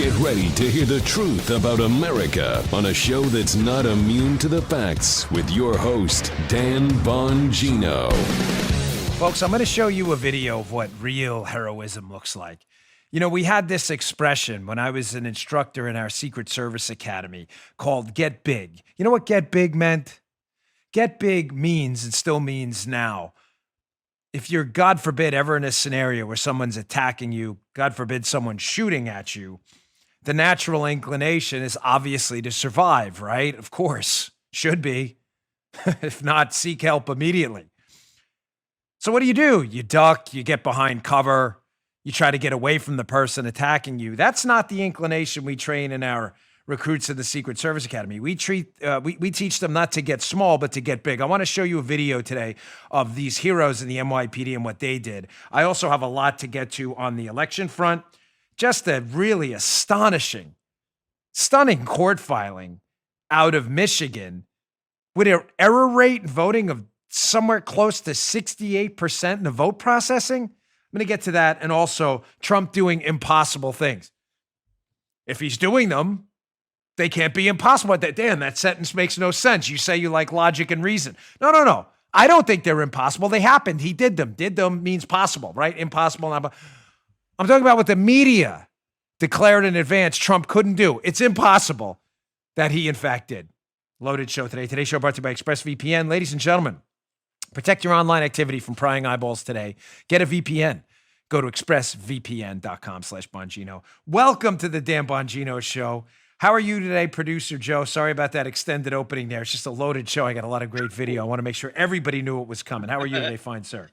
Get ready to hear the truth about America on a show that's not immune to the facts with your host, Dan Bongino. Folks, I'm going to show you a video of what real heroism looks like. You know, we had this expression when I was an instructor in our Secret Service Academy called get big. You know what get big meant? Get big means, and still means now, if you're, God forbid, ever in a scenario where someone's attacking you, God forbid someone shooting at you, the natural inclination is obviously to survive, right? Of course, should be. If not, seek help immediately. So what do? You duck, you get behind cover, you try to get away from the person attacking you. That's not the inclination we train in our recruits in the Secret Service Academy. We teach them not to get small, but to get big. I want to show you a video today of these heroes in the NYPD and what they did. I also have a lot to get to on the election front. Just a really stunning court filing out of Michigan with an error rate in voting of somewhere close to 68% in the vote processing. I'm going to get to that, and also Trump doing impossible things. If he's doing them, they can't be impossible. Dan, that sentence makes no sense. You say you like logic and reason. No. I don't think they're impossible. They happened. He did them. Did them means possible, right? Impossible. Not. I'm talking about what the media declared in advance Trump couldn't do. It's impossible that he, in fact, did. Loaded show today. Today's show brought to you by ExpressVPN. Ladies and gentlemen, protect your online activity from prying eyeballs today. Get a VPN. Go to expressvpn.com/Bongino. Welcome to the Dan Bongino Show. How are you today, Producer Joe? Sorry about that extended opening there. It's just a loaded show. I got a lot of great video. I want to make sure everybody knew what was coming. How are you today, fine sir?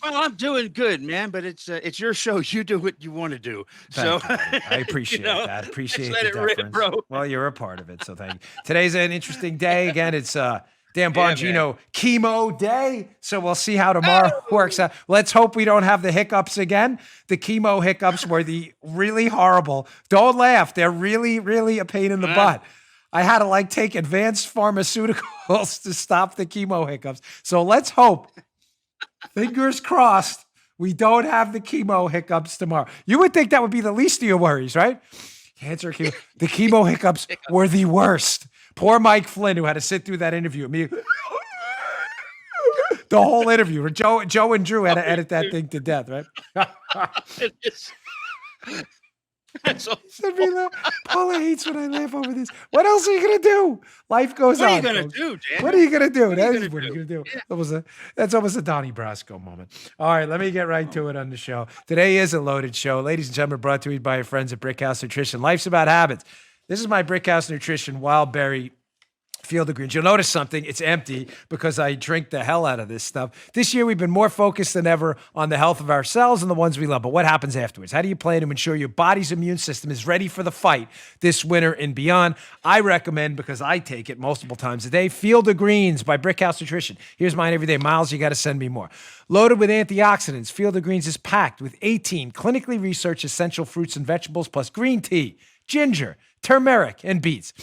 Well, I'm doing good, man, but it's your show. You do what you want to do. Thank you. I appreciate that. I appreciate let the it deference. rip, bro. Well, you're a part of it, so thank you. Today's an interesting day. Again, it's Dan Bongino chemo day. So we'll see how tomorrow works out. Let's hope we don't have the hiccups again. The chemo hiccups were the really horrible. Don't laugh. They're really, really a pain in the butt. I had to take advanced pharmaceuticals to stop the chemo hiccups. So let's hope, fingers crossed, we don't have the chemo hiccups tomorrow. You would think that would be the least of your worries, right? Cancer, chemo. The chemo hiccups were the worst. Poor Mike Flynn, who had to sit through that interview. The whole interview. Joe and Drew had to edit that thing to death, right? That's so Paula hates when I laugh over this. What else are you going to do? Life goes on. What are you going to do, Dan? What are you going to do? What are you going to do? Yeah. That's almost a Donnie Brasco moment. All right, let me get right to it on the show. Today is a loaded show. Ladies and gentlemen, brought to you by your friends at Brickhouse Nutrition. Life's about habits. This is my Brickhouse Nutrition Wild Berry Field of Greens. You'll notice something. It's empty because I drink the hell out of this stuff. This year, we've been more focused than ever on the health of ourselves and the ones we love. But what happens afterwards? How do you plan to ensure your body's immune system is ready for the fight this winter and beyond? I recommend, because I take it multiple times a day, Field of Greens by Brickhouse Nutrition. Here's mine every day. Miles, you got to send me more. Loaded with antioxidants, Field of Greens is packed with 18 clinically researched essential fruits and vegetables, plus green tea, ginger, turmeric, and beets.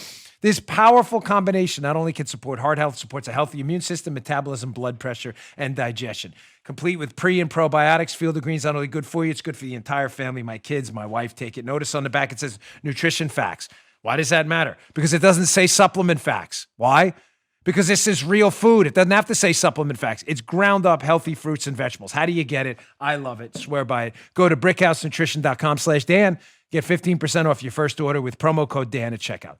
This powerful combination not only can support heart health, supports a healthy immune system, metabolism, blood pressure, and digestion. Complete with pre- and probiotics, Field of Greens not only good for you, it's good for the entire family. My kids, my wife take it. Notice on the back it says nutrition facts. Why does that matter? Because it doesn't say supplement facts. Why? Because this is real food. It doesn't have to say supplement facts. It's ground up healthy fruits and vegetables. How do you get it? I love it. Swear by it. Go to brickhousenutrition.com/Dan. Get 15% off your first order with promo code Dan at checkout.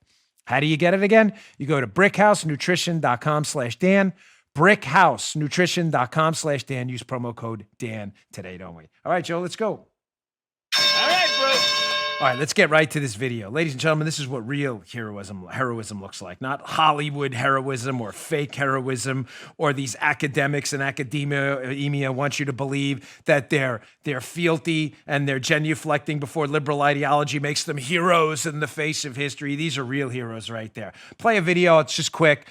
How do you get it again? You go to brickhousenutrition.com/Dan, brickhousenutrition.com/Dan. Use promo code Dan today, don't we? All right, Joe, let's go. All right, bro. All right, let's get right to this video. Ladies and gentlemen, this is what real heroism looks like. Not Hollywood heroism or fake heroism, or these academics and academia want you to believe that they're fealty and they're genuflecting before liberal ideology makes them heroes in the face of history. These are real heroes right there. Play a video. It's just quick.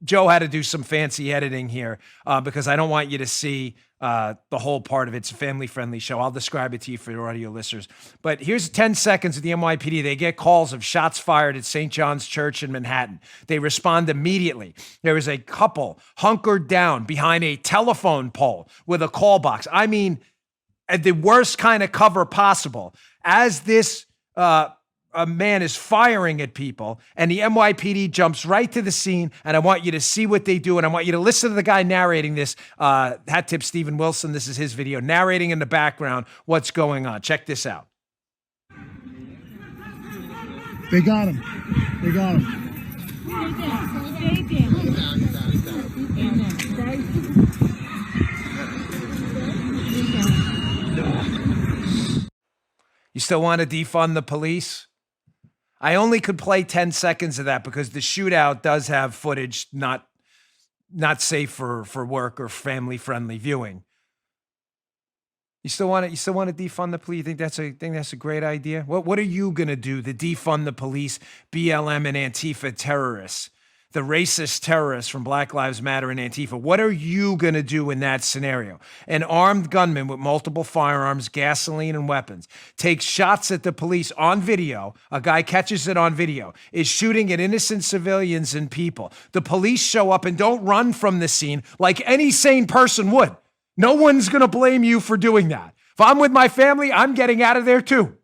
Joe had to do some fancy editing here because I don't want you to see the whole part of it. It's a family-friendly show. I'll describe it to you for your audio listeners. But here's 10 seconds of the NYPD. They get calls of shots fired at St. John's Church in Manhattan. They respond immediately. There is a couple hunkered down behind a telephone pole with a call box. I mean, the worst kind of cover possible. As this a man is firing at people, and the NYPD jumps right to the scene, and I want you to see what they do, and I want you to listen to the guy narrating this. Hat tip Stephen Wilson. This is his video, narrating in the background what's going on. Check this out. They got him. They got him. You still want to defund the police? I only could play 10 seconds of that because the shootout does have footage not safe for work or family-friendly viewing. You still want to defund the police? You think that's a great idea? What are you gonna do to defund the police, BLM and Antifa terrorists, the racist terrorists from Black Lives Matter and Antifa? What are you gonna do in that scenario? An armed gunman with multiple firearms, gasoline, and weapons takes shots at the police on video. A guy catches it on video, is shooting at innocent civilians and people. The police show up and don't run from the scene like any sane person would. No one's going to blame you for doing that. If I'm with my family, I'm getting out of there too.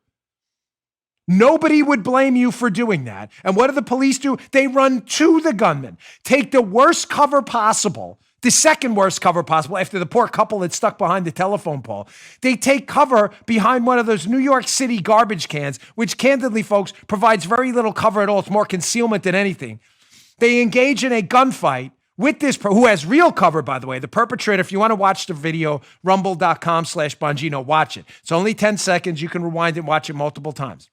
Nobody would blame you for doing that. And what do the police do? They run to the gunman, take the worst cover possible, the second worst cover possible after the poor couple that's stuck behind the telephone pole. They take cover behind one of those New York City garbage cans, which candidly, folks, provides very little cover at all. It's more concealment than anything. They engage in a gunfight with this, who has real cover, by the way. The perpetrator, if you want to watch the video, rumble.com/Bongino, watch it. It's only 10 seconds. You can rewind it and watch it multiple times.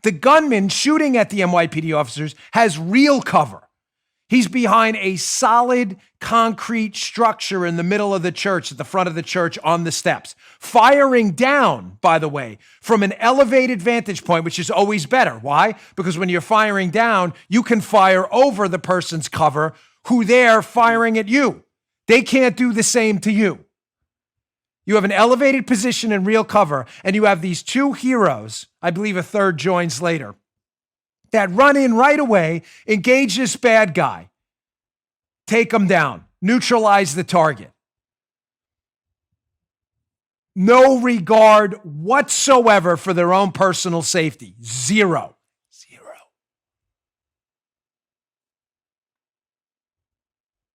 The gunman shooting at the NYPD officers has real cover. He's behind a solid concrete structure in the middle of the church, at the front of the church on the steps, firing down, by the way, from an elevated vantage point, which is always better. Why? Because when you're firing down, you can fire over the person's cover who they're firing at you. They can't do the same to you. You have an elevated position in real cover, and you have these two heroes, I believe a third joins later, that run in right away, engage this bad guy, take him down, neutralize the target. No regard whatsoever for their own personal safety. Zero.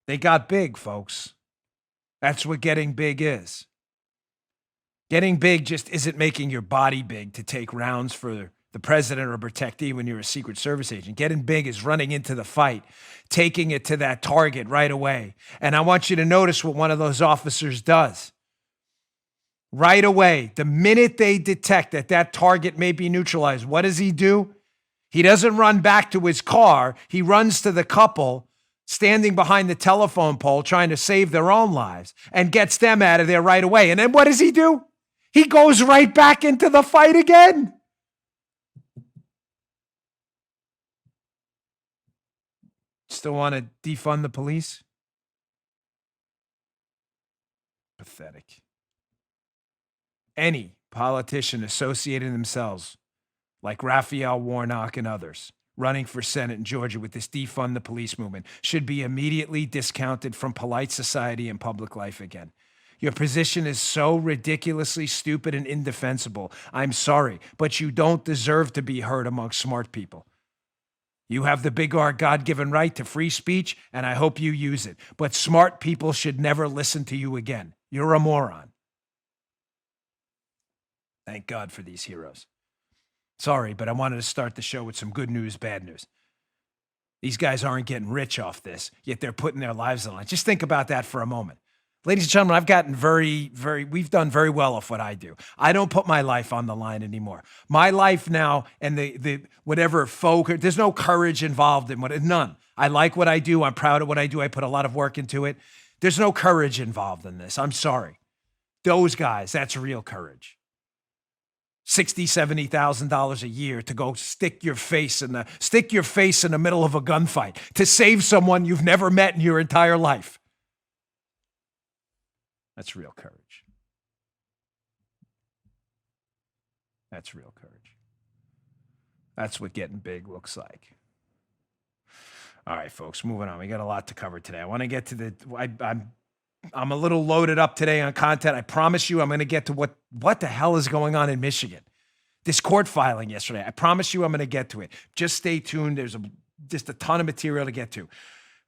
They got big, folks. That's what getting big is. Getting big just isn't making your body big to take rounds for the president or protectee when you're a Secret Service agent. Getting big is running into the fight, taking it to that target right away. And I want you to notice what one of those officers does. Right away, the minute they detect that that target may be neutralized, what does he do? He doesn't run back to his car. He runs to the couple standing behind the telephone pole trying to save their own lives and gets them out of there right away. And then what does he do? He goes right back into the fight again. Still want to defund the police? Pathetic. Any politician associating themselves, like Raphael Warnock and others, running for Senate in Georgia with this defund the police movement, should be immediately discounted from polite society and public life again. Your position is so ridiculously stupid and indefensible. I'm sorry, but you don't deserve to be heard among smart people. You have the big R God-given right to free speech, and I hope you use it. But smart people should never listen to you again. You're a moron. Thank God for these heroes. Sorry, but I wanted to start the show with some good news, bad news. These guys aren't getting rich off this, yet they're putting their lives on the line. Just think about that for a moment. Ladies and gentlemen, I've gotten we've done very well off what I do. I don't put my life on the line anymore. My life now and the whatever there's no courage involved in none. I like what I do. I'm proud of what I do. I put a lot of work into it. There's no courage involved in this. I'm sorry. Those guys, that's real courage. $60,000, $70,000 a year to go stick your face in the middle of a gunfight to save someone you've never met in your entire life. That's real courage. That's real courage. That's what getting big looks like. All right, folks, moving on. We got a lot to cover today. I want to get to I'm a little loaded up today on content. I promise you I'm going to get to what the hell is going on in Michigan. this court filing yesterday. I promise you I'm going to get to it. Just stay tuned. There's just a ton of material to get to.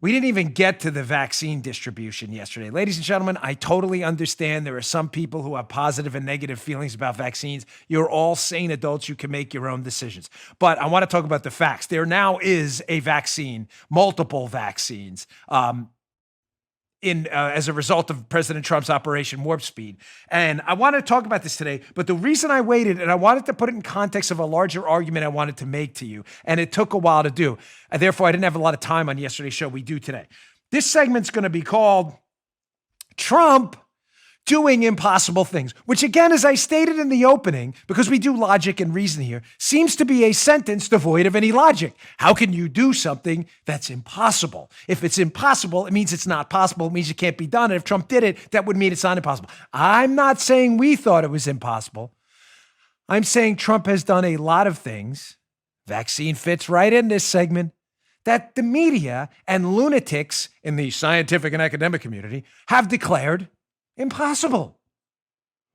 We didn't even get to the vaccine distribution yesterday. Ladies and gentlemen, I totally understand there are some people who have positive and negative feelings about vaccines. You're all sane adults. You can make your own decisions. But I want to talk about the facts. There now is a vaccine, multiple vaccines, as a result of President Trump's Operation Warp Speed. And I want to talk about this today, but the reason I waited, and I wanted to put it in context of a larger argument I wanted to make to you, and it took a while to do. And therefore, I didn't have a lot of time on yesterday's show. We do today. This segment's going to be called Trump Doing Impossible Things, which again, as I stated in the opening, because we do logic and reason here, seems to be a sentence devoid of any logic. How can you do something that's impossible? If it's impossible, it means it's not possible. It means it can't be done. And if Trump did it, that would mean it's not impossible. I'm not saying we thought it was impossible. I'm saying Trump has done a lot of things. Vaccine fits right in this segment that the media and lunatics in the scientific and academic community have declared impossible,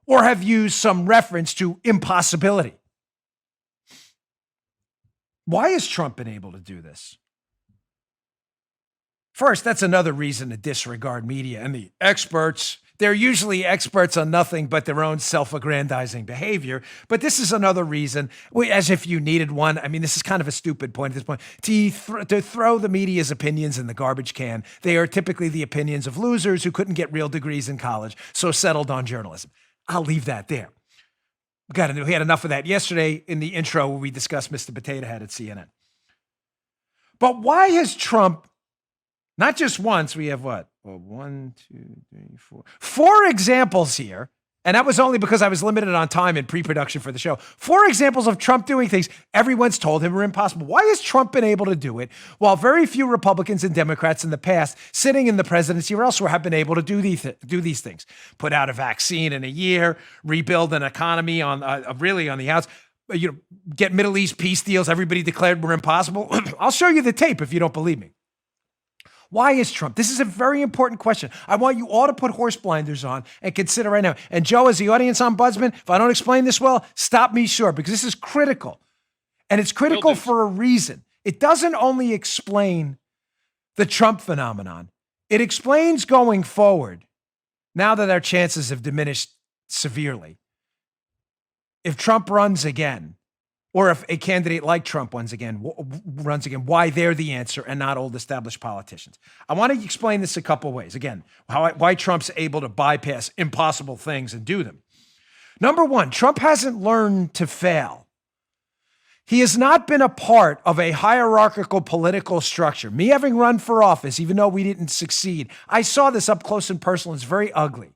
or have used some reference to impossibility. Why has Trump been able to do this? First, that's another reason to disregard media and the experts. They're usually experts on nothing but their own self-aggrandizing behavior. But this is another reason, as if you needed one. I mean, this is kind of a stupid point at this point. To throw the media's opinions in the garbage can. They are typically the opinions of losers who couldn't get real degrees in college, so settled on journalism. I'll leave that there. We had enough of that yesterday in the intro where we discussed Mr. Potato Head at CNN. But why has Trump, not just once, we have what? Well, 1, 2, 3, 4. 4 examples here, and that was only because I was limited on time in pre-production for the show. 4 examples of Trump doing things everyone's told him are impossible. Why has Trump been able to do it while very few Republicans and Democrats in the past, sitting in the presidency or elsewhere, have been able to do these things? Put out a vaccine in a year, rebuild an economy on the outs. Get Middle East peace deals everybody declared were impossible. I'll show you the tape if you don't believe me. Why is Trump? This is a very important question. I want you all to put horse blinders on and consider right now. And Joe, as the audience ombudsman, if I don't explain this well, stop me short, because this is critical. And it's critical for a reason. It doesn't only explain the Trump phenomenon. It explains going forward, now that our chances have diminished severely, if Trump runs again, or if a candidate like Trump runs again, why they're the answer and not old established politicians. I want to explain this a couple ways. Again, why Trump's able to bypass impossible things and do them. Number one, Trump hasn't learned to fail. He has not been a part of a hierarchical political structure. Me having run for office, even though we didn't succeed, I saw this up close and personal. It's very ugly.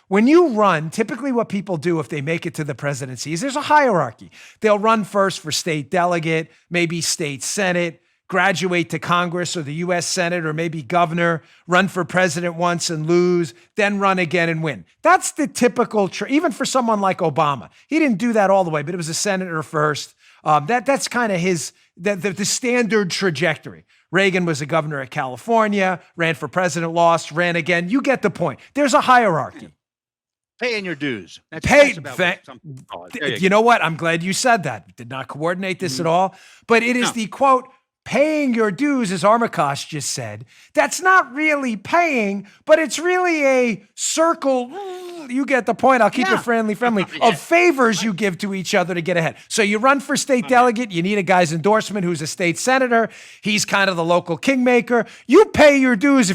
When you run, typically what people do if they make it to the presidency is there's a hierarchy. They'll run first for state delegate, maybe state senate, graduate to Congress or the U.S. Senate or maybe governor, run for president once and lose, then run again and win. That's the typical, even for someone like Obama. He didn't do that all the way, but it was a senator first. That's kind of the standard trajectory. Reagan was a governor of California, ran for president, lost, ran again. You get the point. There's a hierarchy. Paying your dues. You know what? I'm glad you said that. Did not coordinate this at all. But it is the quote, paying your dues, as Armacost just said. That's not really paying, but it's really a circle. You get the point. I'll keep it friendly, of favors you give to each other to get ahead. So you run for state delegate. You need a guy's endorsement who's a state senator. He's kind of the local kingmaker. You pay your dues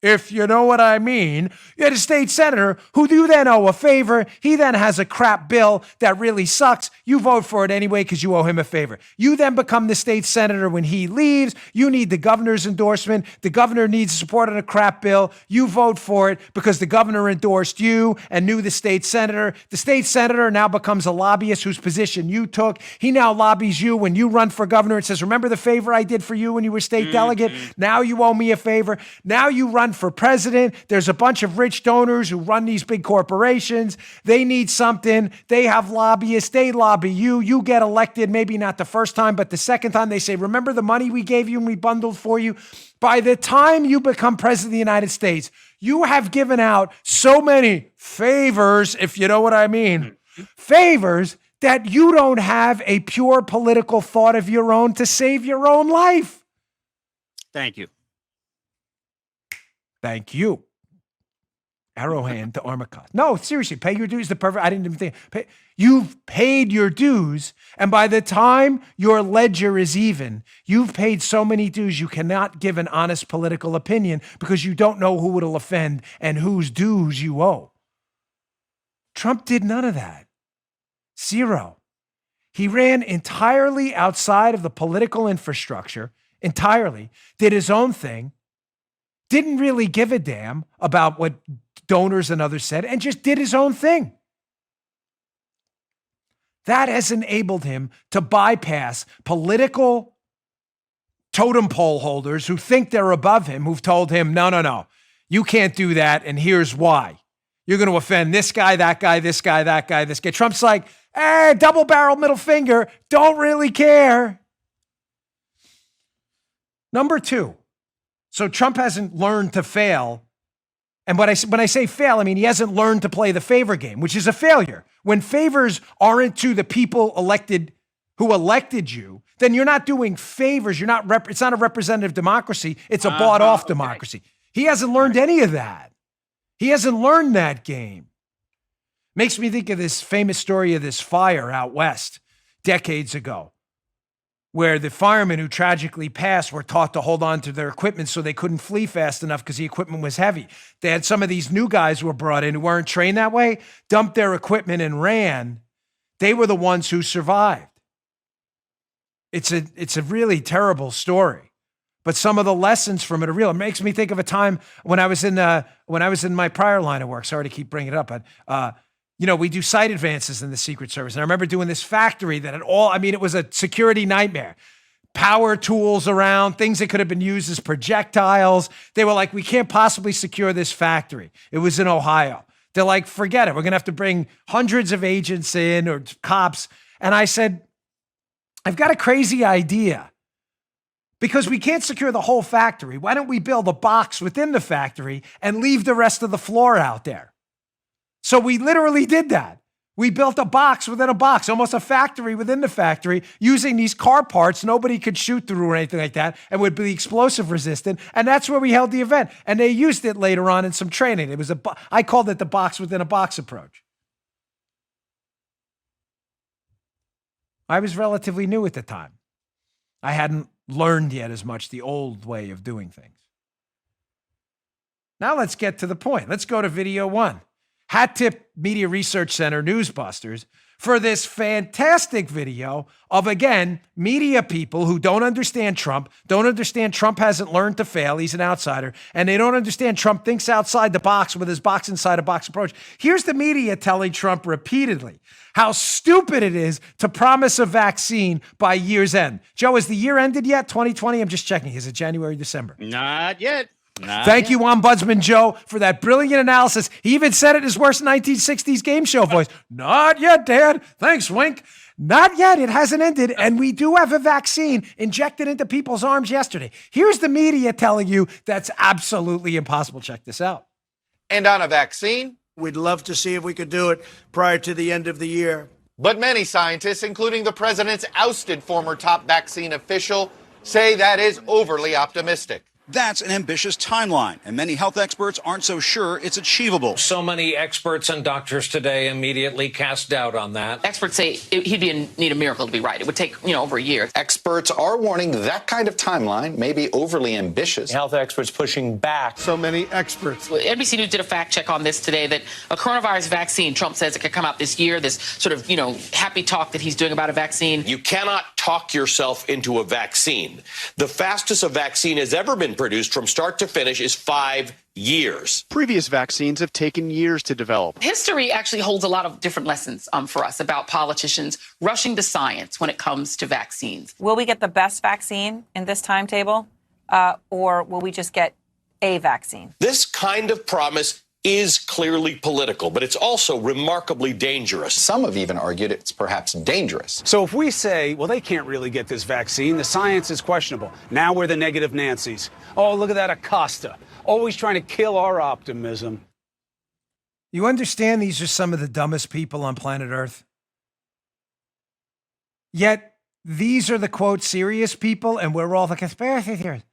if you know what I mean. You had a state senator who you then owe a favor. He then has a crap bill that really sucks. You vote for it anyway because you owe him a favor. You then become the state senator when he leaves. You need the governor's endorsement. The governor needs support on a crap bill. You vote for it because the governor endorsed you and knew the state senator. The state senator now becomes a lobbyist whose position you took. He now lobbies you when you run for governor and says, remember the favor I did for you when you were state delegate? Now you owe me a favor. Now you run for president. There's a bunch of rich donors who run these big corporations. They need something. They have lobbyists. They lobby you. You get elected, maybe not the first time, but the second time they say, remember the money we gave you and we bundled for you? By the time you become president of the United States, you have given out so many favors, if you know what I mean, favors that you don't have a pure political thought of your own to save your own life. Thank you. Thank you. Arrow hand to Armacot. No, seriously, pay your dues. I didn't even think. You've paid your dues, and by the time your ledger is even, you've paid so many dues you cannot give an honest political opinion because you don't know who it'll offend and whose dues you owe. Trump did none of that. Zero. He ran entirely outside of the political infrastructure, entirely, did his own thing, didn't really give a damn about what donors and others said, and just did his own thing. That has enabled him to bypass political totem pole holders who think they're above him, who've told him, no, you can't do that, and here's why. You're going to offend this guy, that guy, this guy, that guy, this guy. Trump's like, double barrel middle finger, don't really care. Number two, so Trump hasn't learned to fail. And when I say fail, I mean he hasn't learned to play the favor game, which is a failure. When favors aren't to the people who elected you, then you're not doing favors. It's not a representative democracy. It's a bought-off democracy. He hasn't learned any of that. He hasn't learned that game. Makes me think of this famous story of this fire out west decades ago, where the firemen who tragically passed were taught to hold on to their equipment so they couldn't flee fast enough because the equipment was heavy. They had some of these new guys who were brought in who weren't trained that way, dumped their equipment and ran. They were the ones who survived. It's a really terrible story, but some of the lessons from it are real. It makes me think of a time when I was in my prior line of work. Sorry to keep bringing it up, but we do site advances in the Secret Service. And I remember doing this factory that it was a security nightmare. Power tools around, things that could have been used as projectiles. They were like, we can't possibly secure this factory. It was in Ohio. They're like, forget it. We're going to have to bring hundreds of agents in or cops. And I said, I've got a crazy idea. Because we can't secure the whole factory. Why don't we build a box within the factory and leave the rest of the floor out there? So we literally did that. We built a box within a box, almost a factory within the factory, using these car parts nobody could shoot through or anything like that, and would be explosive resistant. And that's where we held the event. And they used it later on in some training. I called it the box within a box approach. I was relatively new at the time. I hadn't learned yet as much the old way of doing things. Now let's get to the point. Let's go to video one. Hat Tip Media Research Center Newsbusters for this fantastic video of, again, media people who don't understand Trump hasn't learned to fail. He's an outsider. And they don't understand Trump thinks outside the box with his box inside a box approach. Here's the media telling Trump repeatedly how stupid it is to promise a vaccine by year's end. Joe, has the year ended yet? 2020? I'm just checking. Is it January, December? Not yet. Thank you, Ombudsman Joe, for that brilliant analysis. He even said it in his worst 1960s game show voice. Not yet, Dad. Thanks, Wink. Not yet. It hasn't ended. And we do have a vaccine injected into people's arms yesterday. Here's the media telling you that's absolutely impossible. Check this out. And on a vaccine, we'd love to see if we could do it prior to the end of the year. But many scientists, including the president's ousted former top vaccine official, say that is overly optimistic. That's an ambitious timeline, and many health experts aren't so sure it's achievable. So many experts and doctors today immediately cast doubt on that. Experts say he'd need a miracle to be right. It would take, over a year. Experts are warning that kind of timeline may be overly ambitious. Health experts pushing back. So many experts. NBC News did a fact check on this today that a coronavirus vaccine, Trump says it could come out this year, this sort of, happy talk that he's doing about a vaccine. You cannot talk yourself into a vaccine. The fastest a vaccine has ever been produced from start to finish is 5 years. Previous vaccines have taken years to develop. History actually holds a lot of different lessons for us about politicians rushing to science when it comes to vaccines. Will we get the best vaccine in this timetable, or will we just get a vaccine? This kind of promise is clearly political, but it's also remarkably dangerous. Some have even argued it's perhaps dangerous. So if we say, well, they can't really get this vaccine, the science is questionable. Now we're the negative Nancys. Oh, look at that Acosta, always trying to kill our optimism. You understand these are some of the dumbest people on planet Earth? Yet these are the quote serious people, and we're all the conspiracy theorists.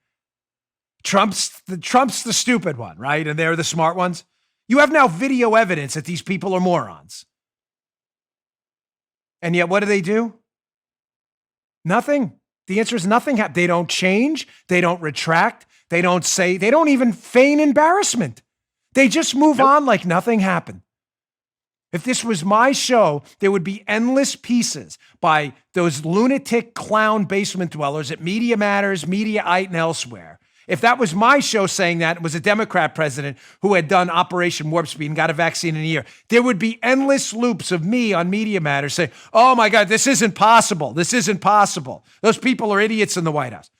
Trump's the stupid one, right? And they're the smart ones. You have now video evidence that these people are morons. And yet what do? Nothing. The answer is nothing. They don't change. They don't retract. They don't say, they don't even feign embarrassment. They just move on like nothing happened. If this was my show, there would be endless pieces by those lunatic clown basement dwellers at Media Matters, Mediaite, and elsewhere. If that was my show saying that, it was a Democrat president who had done Operation Warp Speed and got a vaccine in a year, there would be endless loops of me on Media Matters saying, oh my God, this isn't possible. This isn't possible. Those people are idiots in the White House.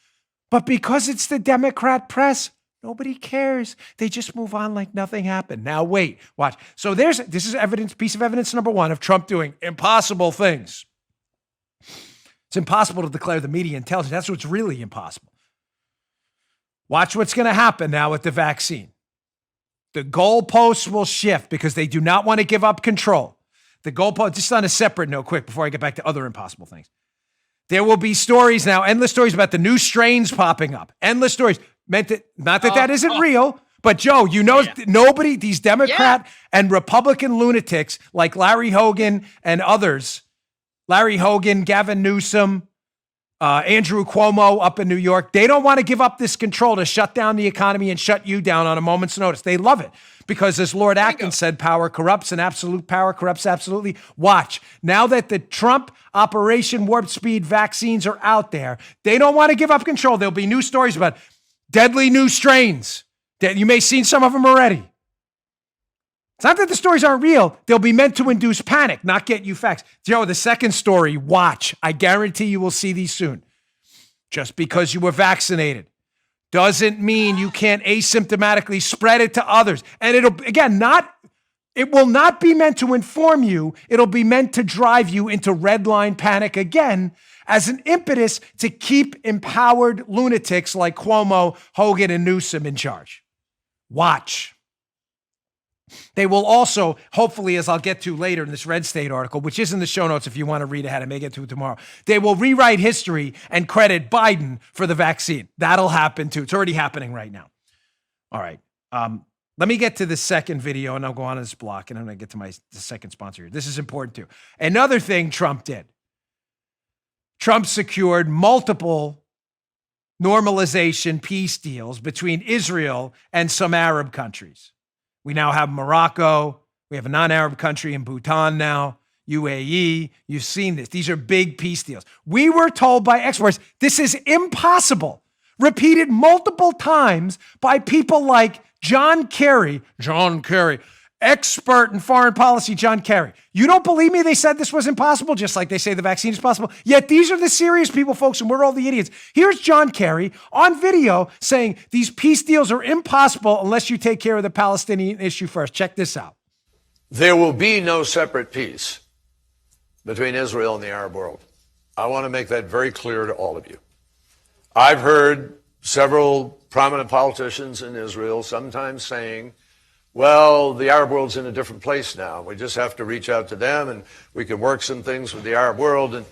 But because it's the Democrat press, nobody cares. They just move on like nothing happened. Now wait, watch. So this is piece of evidence number one of Trump doing impossible things. It's impossible to declare the media intelligent. That's what's really impossible. Watch what's going to happen now with the vaccine. The goalposts will shift because they do not want to give up control. The goalpost, just on a separate note, quick, before I get back to other impossible things. There will be stories now, endless stories about the new strains popping up. Endless stories. Not that that isn't real, but Joe, you know, nobody, these Democrat and Republican lunatics like Larry Hogan and others, Larry Hogan, Gavin Newsom, Andrew Cuomo up in New York, they don't want to give up this control to shut down the economy and shut you down on a moment's notice. They love it because, as Lord Acton said, power corrupts and absolute power corrupts absolutely. Watch. Now that the Trump Operation Warp Speed vaccines are out there, they don't want to give up control. There'll be new stories about deadly new strains. You may have seen some of them already. It's not that the stories aren't real. They'll be meant to induce panic, not get you facts. Joe, the second story, watch. I guarantee you will see these soon. Just because you were vaccinated doesn't mean you can't asymptomatically spread it to others. And it will not be meant to inform you. It'll be meant to drive you into red line panic again as an impetus to keep empowered lunatics like Cuomo, Hogan, and Newsom in charge. Watch. They will also, hopefully, as I'll get to later in this Red State article, which is in the show notes if you want to read ahead, I may get to it tomorrow, they will rewrite history and credit Biden for the vaccine. That'll happen too. It's already happening right now. All right. Let me get to the second video and I'll go on to this block and I'm going to get to the second sponsor here. This is important too. Another thing Trump did. Trump secured multiple normalization peace deals between Israel and some Arab countries. We now have Morocco. We have a non-Arab country in Bhutan now, UAE. You've seen this. These are big peace deals. We were told by experts this is impossible, repeated multiple times by people like John Kerry, expert in foreign policy, John Kerry. You don't believe me? They said this was impossible, just like they say the vaccine is possible. Yet these are the serious people, folks, and we're all the idiots. Here's John Kerry on video saying these peace deals are impossible unless you take care of the Palestinian issue first. Check this out. There will be no separate peace between Israel and the Arab world. I want to make that very clear to all of you. I've heard several prominent politicians in Israel sometimes saying, well, the Arab world's in a different place now. We just have to reach out to them and we can work some things with the Arab world and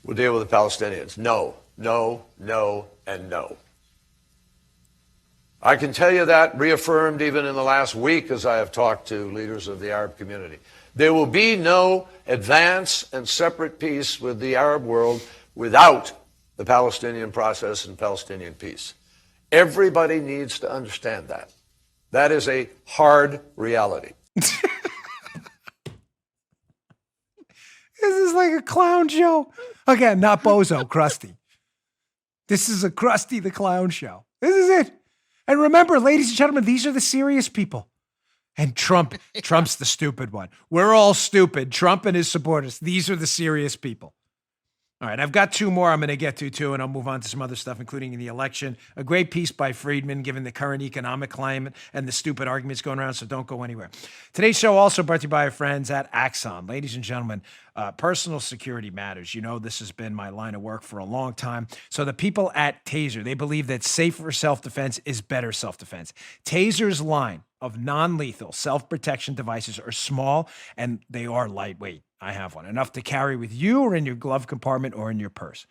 we'll deal with the Palestinians. No, no, no, and no. I can tell you that reaffirmed even in the last week as I have talked to leaders of the Arab community. There will be no advance and separate peace with the Arab world without the Palestinian process and Palestinian peace. Everybody needs to understand that. That is a hard reality. This is like a clown show. Again, not Bozo, Krusty. This is a Krusty the Clown show. This is it. And remember, ladies and gentlemen, these are the serious people. And Trump's the stupid one. We're all stupid. Trump and his supporters. These are the serious people. All right, I've got two more I'm going to get to, too, and I'll move on to some other stuff, including in the election. A great piece by Friedman, given the current economic climate and the stupid arguments going around, so don't go anywhere. Today's show also brought to you by our friends at Axon. Ladies and gentlemen, personal security matters. You know, this has been my line of work for a long time. So the people at TASER, they believe that safer self-defense is better self-defense. TASER's line of non-lethal self-protection devices are small and they are lightweight. I have one. Enough to carry with you or in your glove compartment or in your purse.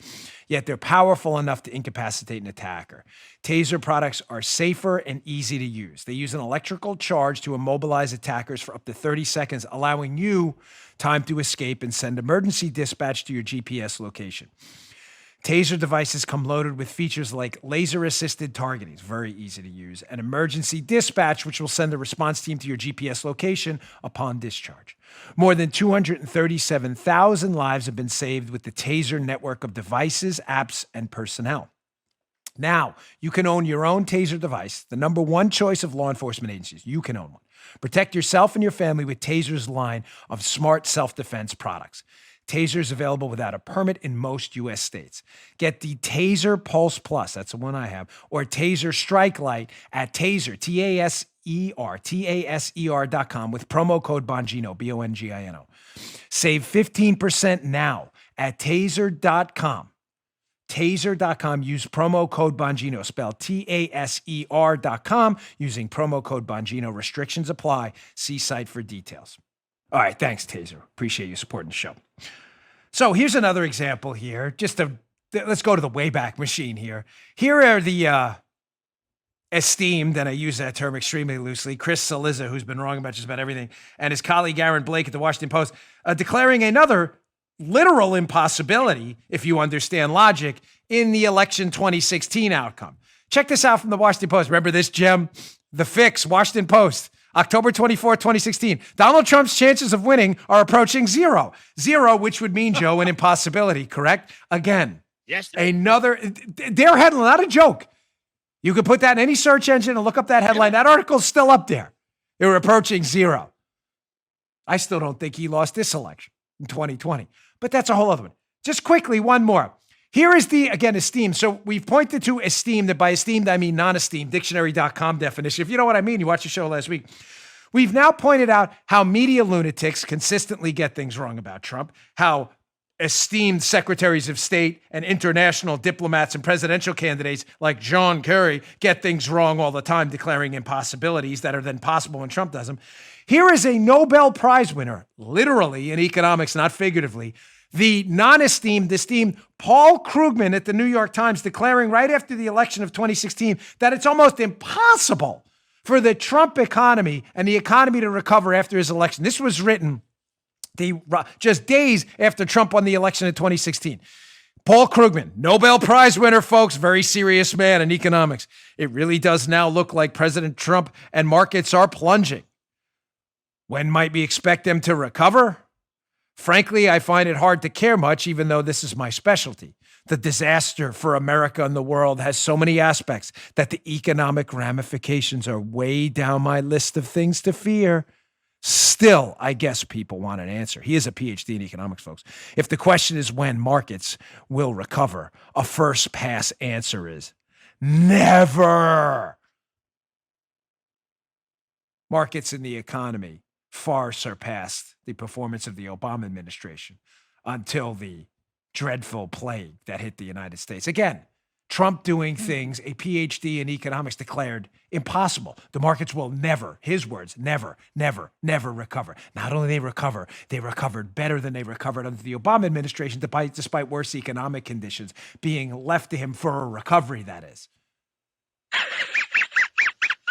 Yet they're powerful enough to incapacitate an attacker. TASER products are safer and easy to use. They use an electrical charge to immobilize attackers for up to 30 seconds, allowing you time to escape and send emergency dispatch to your GPS location. TASER devices come loaded with features like laser-assisted targeting, very easy to use, and emergency dispatch, which will send a response team to your GPS location upon discharge. More than 237,000 lives have been saved with the TASER network of devices, apps, and personnel. Now, you can own your own TASER device, the number one choice of law enforcement agencies. You can own one. Protect yourself and your family with TASER's line of smart self-defense products. TASER is available without a permit in most U.S. states. Get the TASER Pulse Plus, that's the one I have, or TASER Strike Light at TASER, TASER.com with promo code Bongino, Bongino. Save 15% now at TASER.com. TASER.com. Use promo code Bongino, spelled TASER.com, using promo code Bongino. Restrictions apply. See site for details. All right, thanks, TASER. Appreciate you supporting the show. So here's another example here. Let's go to the Wayback Machine here. Here are the esteemed, and I use that term extremely loosely, Chris Cillizza, who's been wrong about just about everything, and his colleague Aaron Blake at the Washington Post, declaring another literal impossibility, if you understand logic, in the election 2016 outcome. Check this out from the Washington Post. Remember this gem? The Fix, Washington Post. October 24th, 2016. Donald Trump's chances of winning are approaching zero. Zero, which would mean, Joe, an impossibility, correct? Again, yes, their headline, not a joke. You could put that in any search engine and look up that headline. That article's still up there. They were approaching zero. I still don't think he lost this election in 2020, but that's a whole other one. Just quickly, one more. Here is the, again, esteemed. So we've pointed to esteemed, and by esteemed, I mean non-esteemed, dictionary.com definition. If you know what I mean, you watched the show last week. We've now pointed out how media lunatics consistently get things wrong about Trump, how esteemed secretaries of state and international diplomats and presidential candidates like John Kerry get things wrong all the time, declaring impossibilities that are then possible when Trump does them. Here is a Nobel Prize winner, literally in economics, not figuratively, the non-esteemed, esteemed Paul Krugman at the New York Times declaring right after the election of 2016 that it's almost impossible for the Trump economy and the economy to recover after his election. This was written just days after Trump won the election in 2016. Paul Krugman, Nobel Prize winner, folks, very serious man in economics. It really does now look like President Trump and markets are plunging. When might we expect them to recover? Frankly, I find it hard to care much, even though this is my specialty. The disaster for America and the world has so many aspects that the economic ramifications are way down my list of things to fear. Still, I guess people want an answer. He is a PhD in economics, folks. If the question is when markets will recover, a first pass answer is never. Markets in the economy far surpassed the performance of the Obama administration until the dreadful plague that hit the United States. Again, Trump doing things a PhD in economics declared impossible. The markets will never, his words, never recover. Not only they recover, they recovered better than they recovered under the Obama administration, despite worse economic conditions being left to him for a recovery, that is.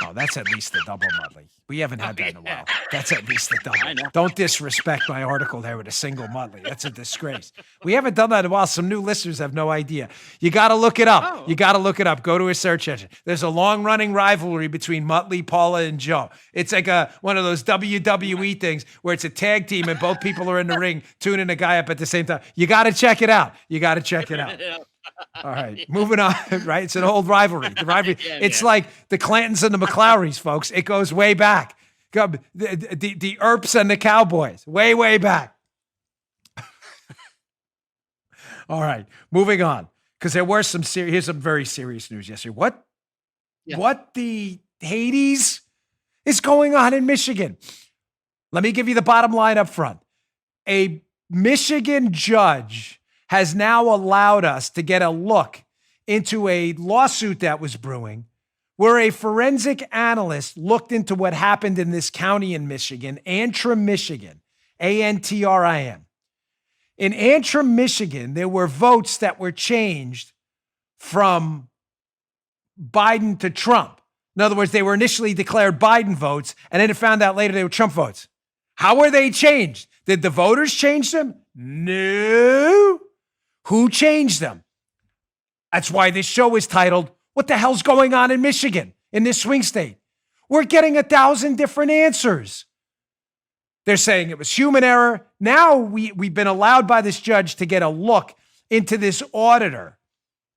Oh, that's at least a double, Mudley. We haven't had that in a while. That's at least a double. Don't disrespect my article there with a single Mudley. That's a disgrace. We haven't done that in a while. Some new listeners have no idea. You got to look it up. Oh. You got to look it up. Go to a search engine. There's a long-running rivalry between Mudley, Paula, and Joe. It's like one of those WWE things where it's a tag team and both people are in the ring tuning a guy up at the same time. You got to check it out. All right, moving on, right? It's an old rivalry. The rivalry. It's like the Clantons and the McClowrys, folks. It goes way back. The Earps and the Cowboys, way back. All right, moving on, because there were here's some very serious news yesterday. What the Hades is going on in Michigan? Let me give you the bottom line up front. A Michigan judge has now allowed us to get a look into a lawsuit that was brewing where a forensic analyst looked into what happened in this county in Michigan, Antrim, Michigan, Antrim, In Antrim, Michigan, there were votes that were changed from Biden to Trump. In other words, they were initially declared Biden votes, and then it found out later they were Trump votes. How were they changed? Did the voters change them? No. Who changed them? That's why this show is titled, What the Hell's Going On in Michigan, in this swing state? We're getting 1,000 different answers. They're saying it was human error. Now we've been allowed by this judge to get a look into this auditor.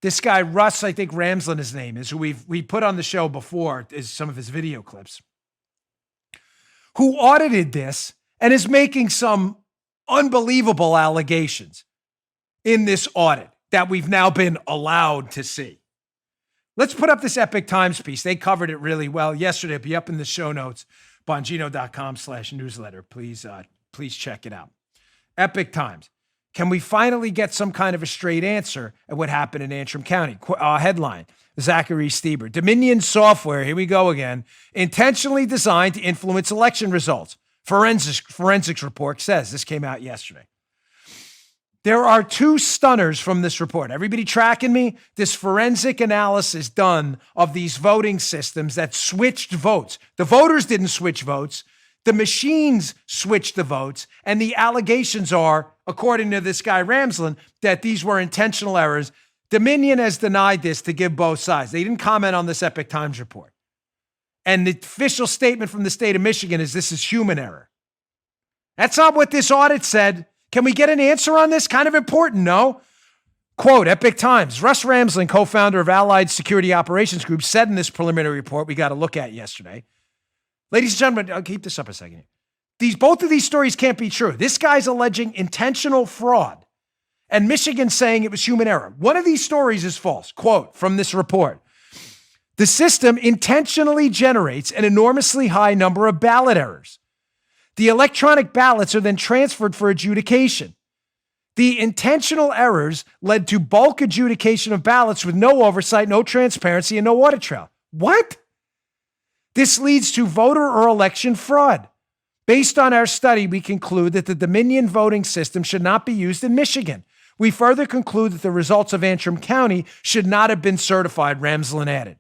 This guy, Russ, I think Ramsland, his name is, who we put on the show before, is some of his video clips, who audited this and is making some unbelievable allegations in this audit that we've now been allowed to see. Let's put up this Epic Times piece. They covered it really well yesterday. It'll be up in the show notes, bongino.com/newsletter. Please check it out. Epic Times. Can we finally get some kind of a straight answer at what happened in Antrim County? Headline, Zachary Stieber. Dominion software, here we go again, intentionally designed to influence election results. Forensics report says. This came out yesterday. There are two stunners from this report. Everybody tracking me? This forensic analysis done of these voting systems that switched votes. The voters didn't switch votes. The machines switched the votes. And the allegations are, according to this guy Ramsland, that these were intentional errors. Dominion has denied this to give both sides. They didn't comment on this Epic Times report. And the official statement from the state of Michigan is this is human error. That's not what this audit said. Can we get an answer on this? Kind of important, no? Quote, Epic Times, Russ Ramsland, co-founder of Allied Security Operations Group, said in this preliminary report we got to look at yesterday. Ladies and gentlemen, I'll keep this up a second. Both of these stories can't be true. This guy's alleging intentional fraud, and Michigan saying it was human error. One of these stories is false. Quote from this report, the system intentionally generates an enormously high number of ballot errors. The electronic ballots are then transferred for adjudication. The intentional errors led to bulk adjudication of ballots with no oversight, no transparency, and no audit trail. What? This leads to voter or election fraud. Based on our study, we conclude that the Dominion voting system should not be used in Michigan. We further conclude that the results of Antrim County should not have been certified, Ramsland added.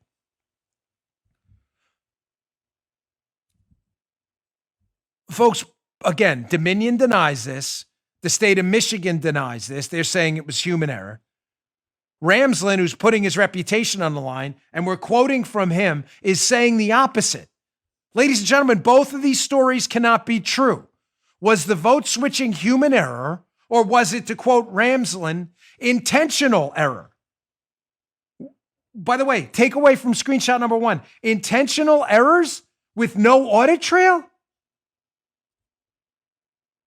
Folks, again, Dominion denies this. The state of Michigan denies this. They're saying it was human error. Ramsland, who's putting his reputation on the line, and we're quoting from him, is saying the opposite. Ladies and gentlemen, both of these stories cannot be true. Was the vote switching human error, or was it, to quote Ramsland, intentional error? By the way, take away from screenshot number 1, intentional errors with no audit trail?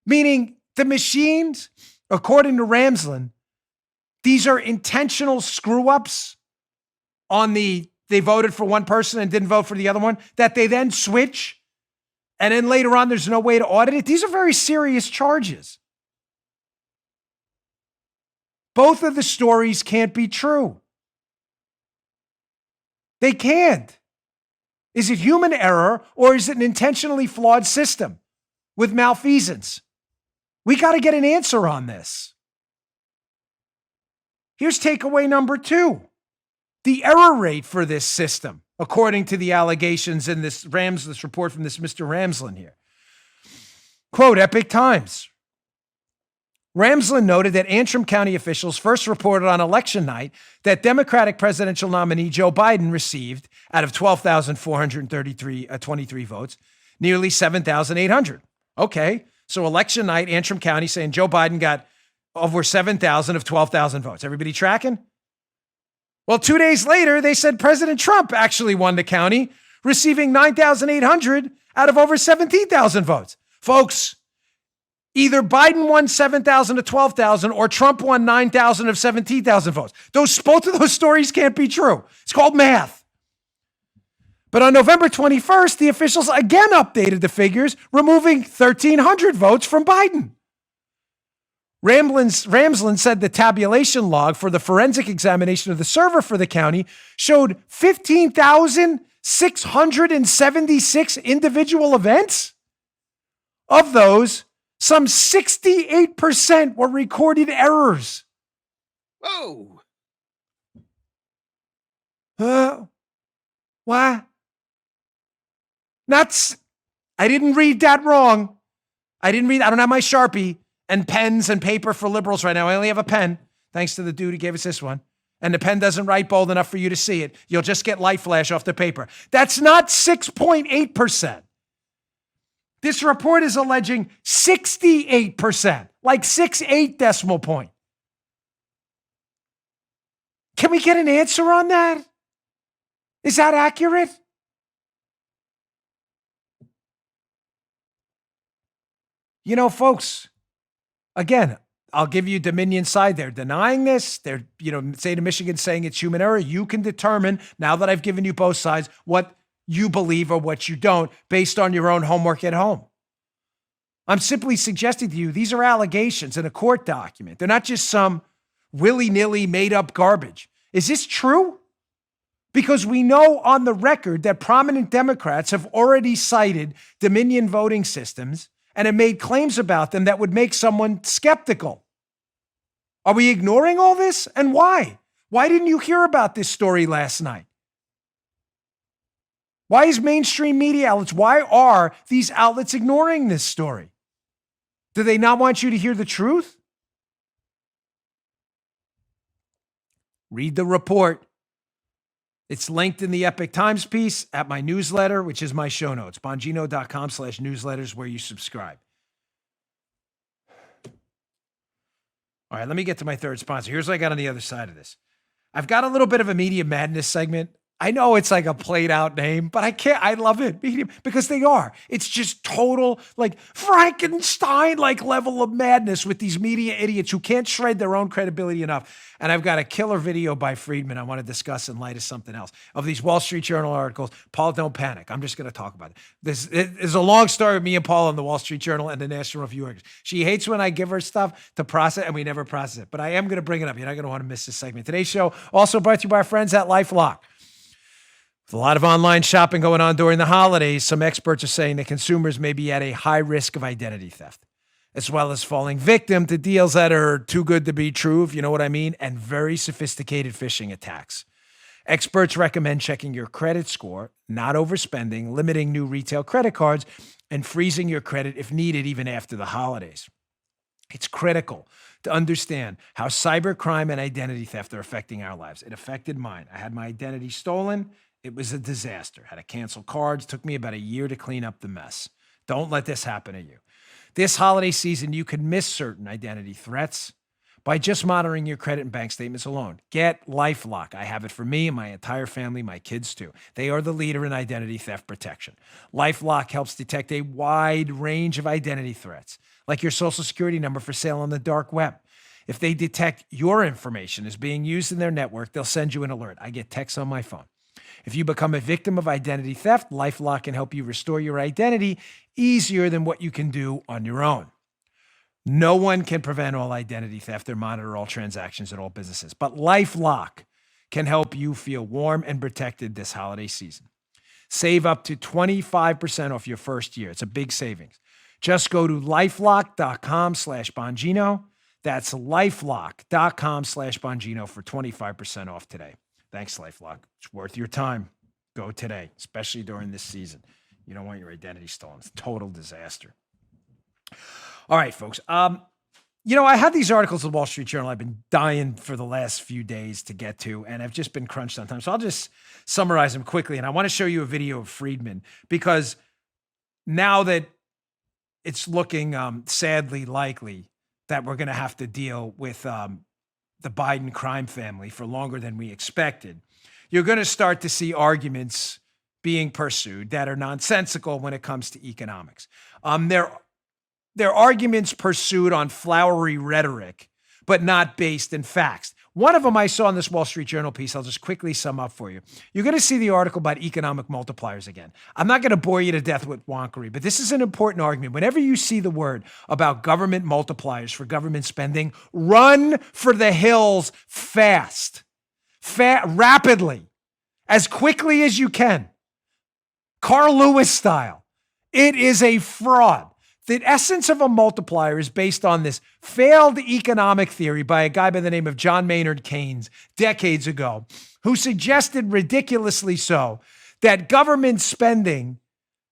Meaning the machines, according to Ramsland, these are intentional screw-ups on they voted for one person and didn't vote for the other one, that they then switch, and then later on there's no way to audit it. These are very serious charges. Both of the stories can't be true. They can't. Is it human error, or is it an intentionally flawed system with malfeasance? We got to get an answer on this. Here's takeaway number 2. The error rate for this system, according to the allegations in this report from this Mr. Ramsland here. Quote, Epic Times. Ramsland noted that Antrim County officials first reported on election night that Democratic presidential nominee Joe Biden received, out of 12,423 votes, nearly 7,800. Okay. So election night, Antrim County saying Joe Biden got over 7,000 of 12,000 votes. Everybody tracking? Well, 2 days later, they said President Trump actually won the county, receiving 9,800 out of over 17,000 votes. Folks, either Biden won 7,000 to 12,000 or Trump won 9,000 of 17,000 votes. Both of those stories can't be true. It's called math. But on November 21st, the officials again updated the figures, removing 1,300 votes from Biden. Ramsland said the tabulation log for the forensic examination of the server for the county showed 15,676 individual events. Of those, Some 68% were recorded errors. Whoa. What? I didn't read that wrong. I don't have my Sharpie and pens and paper for liberals right now. I only have a pen, thanks to the dude who gave us this one. And the pen doesn't write bold enough for you to see it. You'll just get light flash off the paper. That's not 6.8%. This report is alleging 68%, like 6/8 decimal point. Can we get an answer on that? Is that accurate? You know, folks, again, I'll give you Dominion's side. They're denying this. They're, state of Michigan saying it's human error. You can determine, now that I've given you both sides, what you believe or what you don't based on your own homework at home. I'm simply suggesting to you, these are allegations in a court document. They're not just some willy-nilly made-up garbage. Is this true? Because we know on the record that prominent Democrats have already cited Dominion voting systems and have made claims about them that would make someone skeptical. Are we ignoring all this? And why? Why didn't you hear about this story last night? Why is mainstream media outlets, why are these outlets ignoring this story? Do they not want you to hear the truth? Read the report. It's linked in the Epoch Times piece at my newsletter, which is my show notes. Bongino.com/newsletters, where you subscribe. All right, let me get to my third sponsor. Here's what I got on the other side of this. I've got a little bit of a Media Madness segment. I know it's like a played out name, but I love it because they are. It's just total like Frankenstein like level of madness with these media idiots who can't shred their own credibility enough. And I've got a killer video by Friedman I want to discuss in light of something else. Of these Wall Street Journal articles. Paul, don't panic. I'm just going to talk about it. This is a long story with me and Paul in the Wall Street Journal and the National Review. She hates when I give her stuff to process and we never process it. But I am going to bring it up. You're not going to want to miss this segment. Today's show also brought to you by our friends at LifeLock. With a lot of online shopping going on during the holidays, some experts are saying that consumers may be at a high risk of identity theft, as well as falling victim to deals that are too good to be true, if you know what I mean, and very sophisticated phishing attacks. Experts recommend checking your credit score, not overspending, limiting new retail credit cards, and freezing your credit if needed, even after the holidays. It's critical to understand how cybercrime and identity theft are affecting our lives. It affected mine. I had my identity stolen. It was a disaster. Had to cancel cards. Took me about a year to clean up the mess. Don't let this happen to you. This holiday season, you could miss certain identity threats by just monitoring your credit and bank statements alone. Get LifeLock. I have it for me and my entire family, my kids too. They are the leader in identity theft protection. LifeLock helps detect a wide range of identity threats, like your social security number for sale on the dark web. If they detect your information is being used in their network, they'll send you an alert. I get texts on my phone. If you become a victim of identity theft, LifeLock can help you restore your identity easier than what you can do on your own. No one can prevent all identity theft or monitor all transactions at all businesses, but LifeLock can help you feel warm and protected this holiday season. Save up to 25% off your first year. It's a big savings. Just go to lifelock.com/Bongino. That's lifelock.com/Bongino for 25% off today. Thanks, LifeLock. It's worth your time. Go today, especially during this season. You don't want your identity stolen. It's a total disaster. All right, folks. I had these articles in the Wall Street Journal I've been dying for the last few days to get to, and I've just been crunched on time. So I'll just summarize them quickly. And I want to show you a video of Friedman because now that it's looking sadly likely that we're going to have to deal with the Biden crime family for longer than we expected, you're going to start to see arguments being pursued that are nonsensical when it comes to economics. They're arguments pursued on flowery rhetoric, but not based in facts. One of them I saw in this Wall Street Journal piece, I'll just quickly sum up for you. You're going to see the article about economic multipliers again. I'm not going to bore you to death with wonkery, but this is an important argument. Whenever you see the word about government multipliers for government spending, run for the hills fast, rapidly, as quickly as you can. Carl Lewis style. It is a fraud. The essence of a multiplier is based on this failed economic theory by a guy by the name of John Maynard Keynes decades ago, who suggested ridiculously so that government spending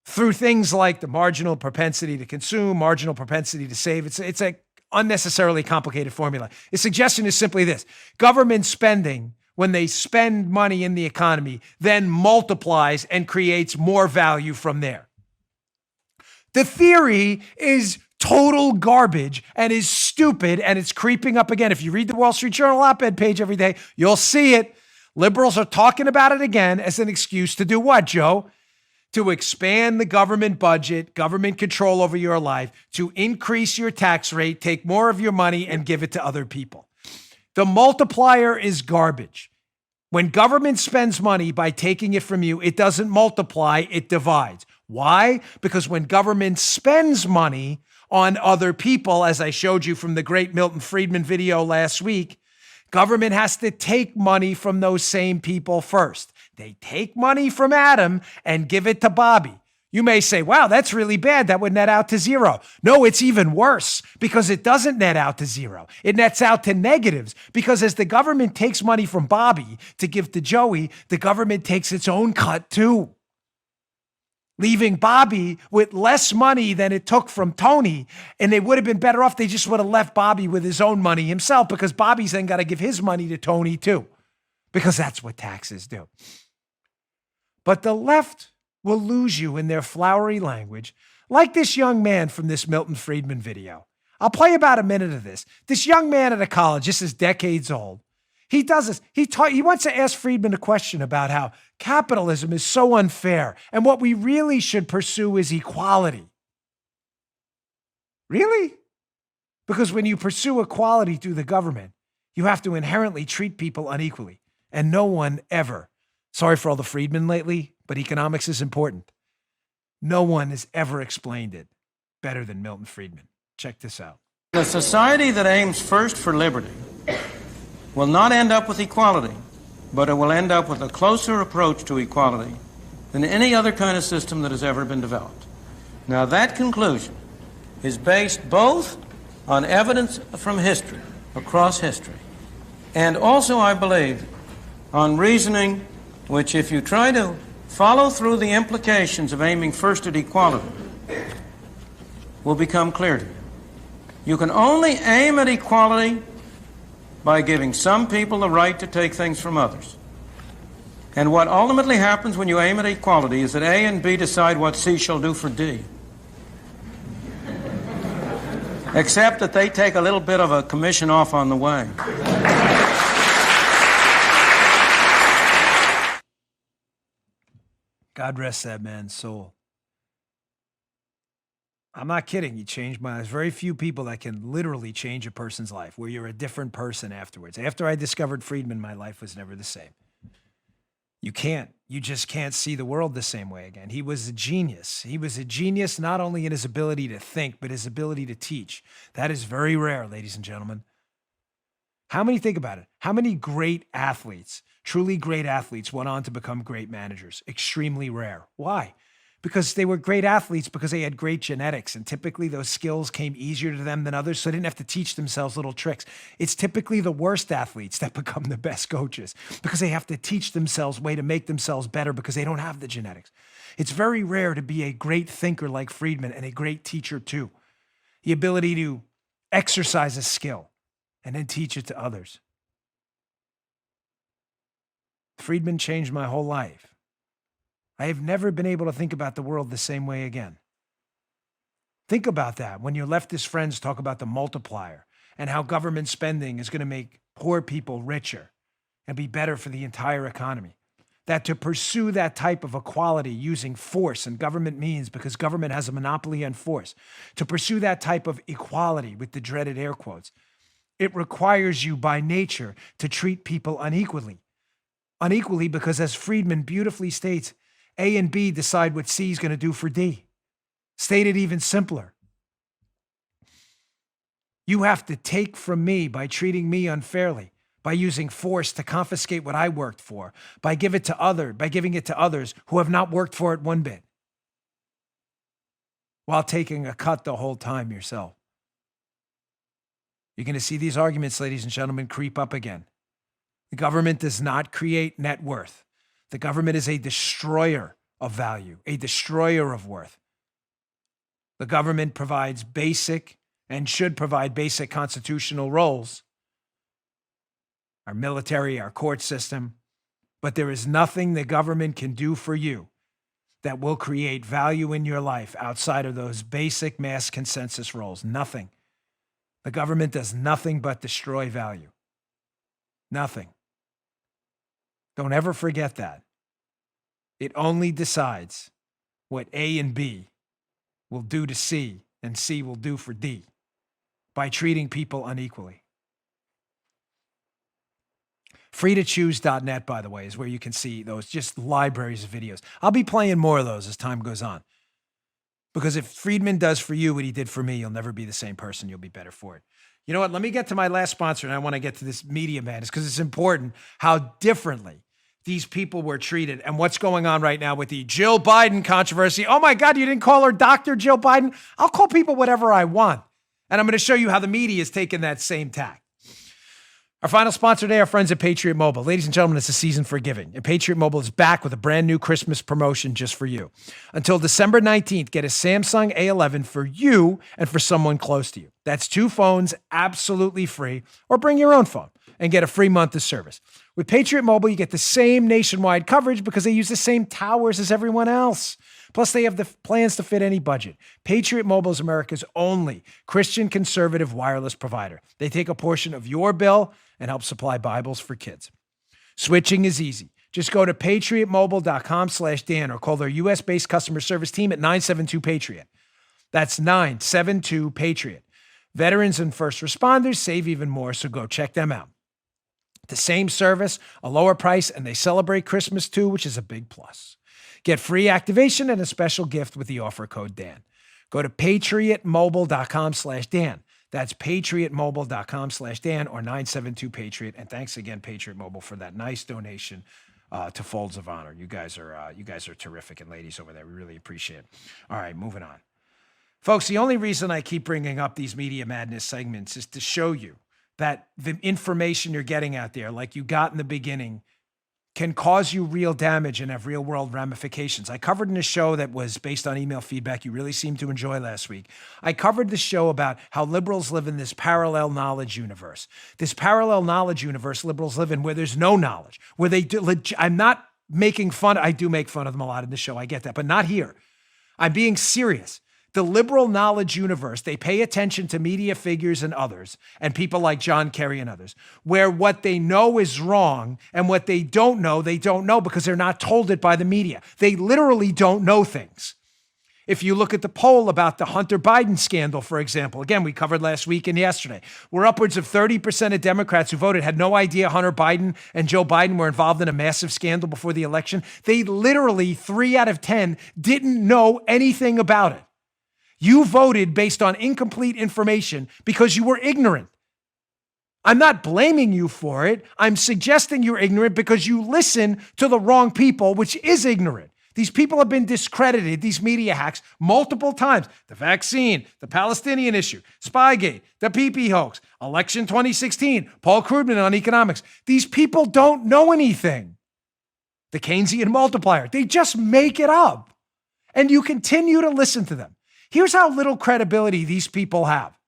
through things like the marginal propensity to consume, marginal propensity to save, it's a unnecessarily complicated formula. His suggestion is simply this: government spending, when they spend money in the economy, then multiplies and creates more value from there. The theory is total garbage and is stupid, and it's creeping up again. If you read the Wall Street Journal op-ed page every day, you'll see it. Liberals are talking about it again as an excuse to do what, Joe? To expand the government budget, government control over your life, to increase your tax rate, take more of your money and give it to other people. The multiplier is garbage. When government spends money by taking it from you, it doesn't multiply, it divides. Why? Because when government spends money on other people, as I showed you from the great Milton Friedman video last week, government has to take money from those same people first. They take money from Adam and give it to Bobby. You may say, wow, that's really bad. That would net out to zero. No, it's even worse because it doesn't net out to zero. It nets out to negatives because as the government takes money from Bobby to give to Joey, the government takes its own cut too, leaving Bobby with less money than it took from Tony. And they would have been better off. They just would have left Bobby with his own money himself, because Bobby's then got to give his money to Tony too, because that's what taxes do. But the left will lose you in their flowery language, like this young man from this Milton Friedman video. I'll play about a minute of this. This young man at a college, this is decades old. He does this. He wants to ask Friedman a question about how capitalism is so unfair and what we really should pursue is equality. Really? Because when you pursue equality through the government, you have to inherently treat people unequally. And no one ever, sorry for all the Friedman lately, but economics is important. No one has ever explained it better than Milton Friedman. Check this out. A society that aims first for liberty will not end up with equality, but it will end up with a closer approach to equality than any other kind of system that has ever been developed. Now, that conclusion is based both on evidence from history, across history, and also, I believe, on reasoning which, if you try to follow through the implications of aiming first at equality, will become clear to you. You can only aim at equality by giving some people the right to take things from others. And what ultimately happens when you aim at equality is that A and B decide what C shall do for D. Except that they take a little bit of a commission off on the way. God rest that man's soul. I'm not kidding. You changed my life. There's very few people that can literally change a person's life, where you're a different person afterwards. After I discovered Friedman, my life was never the same. You can't. You just can't see the world the same way again. He was a genius. He was a genius not only in his ability to think, but his ability to teach. That is very rare, ladies and gentlemen. Think about it. How many great athletes, truly great athletes, went on to become great managers? Extremely rare. Why? Because they were great athletes because they had great genetics, and typically those skills came easier to them than others, so they didn't have to teach themselves little tricks. It's typically the worst athletes that become the best coaches because they have to teach themselves a way to make themselves better because they don't have the genetics. It's very rare to be a great thinker like Friedman and a great teacher too. The ability to exercise a skill and then teach it to others. Friedman changed my whole life. I have never been able to think about the world the same way again. Think about that when your leftist friends talk about the multiplier and how government spending is going to make poor people richer and be better for the entire economy. That to pursue that type of equality using force and government means, because government has a monopoly on force, to pursue that type of equality with the dreaded air quotes, it requires you by nature to treat people unequally. Unequally because, as Friedman beautifully states, A and B decide what C is going to do for D. Stated even simpler. You have to take from me by treating me unfairly, by using force to confiscate what I worked for, by giving it to others who have not worked for it one bit. while taking a cut the whole time yourself. You're going to see these arguments, ladies and gentlemen, creep up again. The government does not create net worth. The government is a destroyer of value, a destroyer of worth. The government provides basic and should provide basic constitutional roles, our military, our court system, but there is nothing the government can do for you that will create value in your life outside of those basic mass consensus roles. Nothing. The government does nothing but destroy value. Nothing. Don't ever forget that. It only decides what A and B will do to C and C will do for D by treating people unequally. Freetochoose.net, by the way, is where you can see those just libraries of videos. I'll be playing more of those as time goes on. Because if Friedman does for you what he did for me, you'll never be the same person. You'll be better for it. You know what? Let me get to my last sponsor, and I want to get to this media madness because it's important how differently these people were treated and what's going on right now with the Jill Biden controversy. Oh my God, you didn't call her Dr. Jill Biden? I'll call people whatever I want. And I'm going to show you how the media is taking that same tack. Our final sponsor today, our friends at Patriot Mobile. Ladies and gentlemen, it's a season for giving. And Patriot Mobile is back with a brand new Christmas promotion just for you. Until December 19th, get a Samsung A11 for you and for someone close to you. That's 2 phones absolutely free, or bring your own phone and get a free month of service. With Patriot Mobile, you get the same nationwide coverage because they use the same towers as everyone else. Plus, they have the plans to fit any budget. Patriot Mobile is America's only Christian conservative wireless provider. They take a portion of your bill and help supply Bibles for kids. Switching is easy. Just go to patriotmobile.com/Dan or call their U.S.-based customer service team at 972-PATRIOT. That's 972-PATRIOT. Veterans and first responders save even more, so go check them out. The same service, a lower price, and they celebrate Christmas too, which is a big plus. Get free activation and a special gift with the offer code Dan. Go to patriotmobile.com/Dan. That's patriotmobile.com/Dan or 972-PATRIOT. And thanks again, Patriot Mobile, for that nice donation to Folds of Honor. You guys are terrific, and ladies over there, we really appreciate it. All right, moving on. Folks, the only reason I keep bringing up these Media Madness segments is to show you that the information you're getting out there, like you got in the beginning, can cause you real damage and have real world ramifications. I covered in a show that was based on email feedback you really seemed to enjoy last week. I covered the show about how liberals live in this parallel knowledge universe. This parallel knowledge universe liberals live in where there's no knowledge, where they do, I'm not making fun. I do make fun of them a lot in the show. I get that, but not here. I'm being serious. The liberal knowledge universe, they pay attention to media figures and others, and people like John Kerry and others, where what they know is wrong and what they don't know because they're not told it by the media. They literally don't know things. If you look at the poll about the Hunter Biden scandal, for example, again, we covered last week and yesterday, where upwards of 30% of Democrats who voted had no idea Hunter Biden and Joe Biden were involved in a massive scandal before the election. They literally, 3 out of 10, didn't know anything about it. You voted based on incomplete information because you were ignorant. I'm not blaming you for it. I'm suggesting you're ignorant because you listen to the wrong people, which is ignorant. These people have been discredited, these media hacks, multiple times. The vaccine, the Palestinian issue, Spygate, the PP hoax, election 2016, Paul Krugman on economics. These people don't know anything. The Keynesian multiplier, they just make it up. And you continue to listen to them. Here's how little credibility these people have.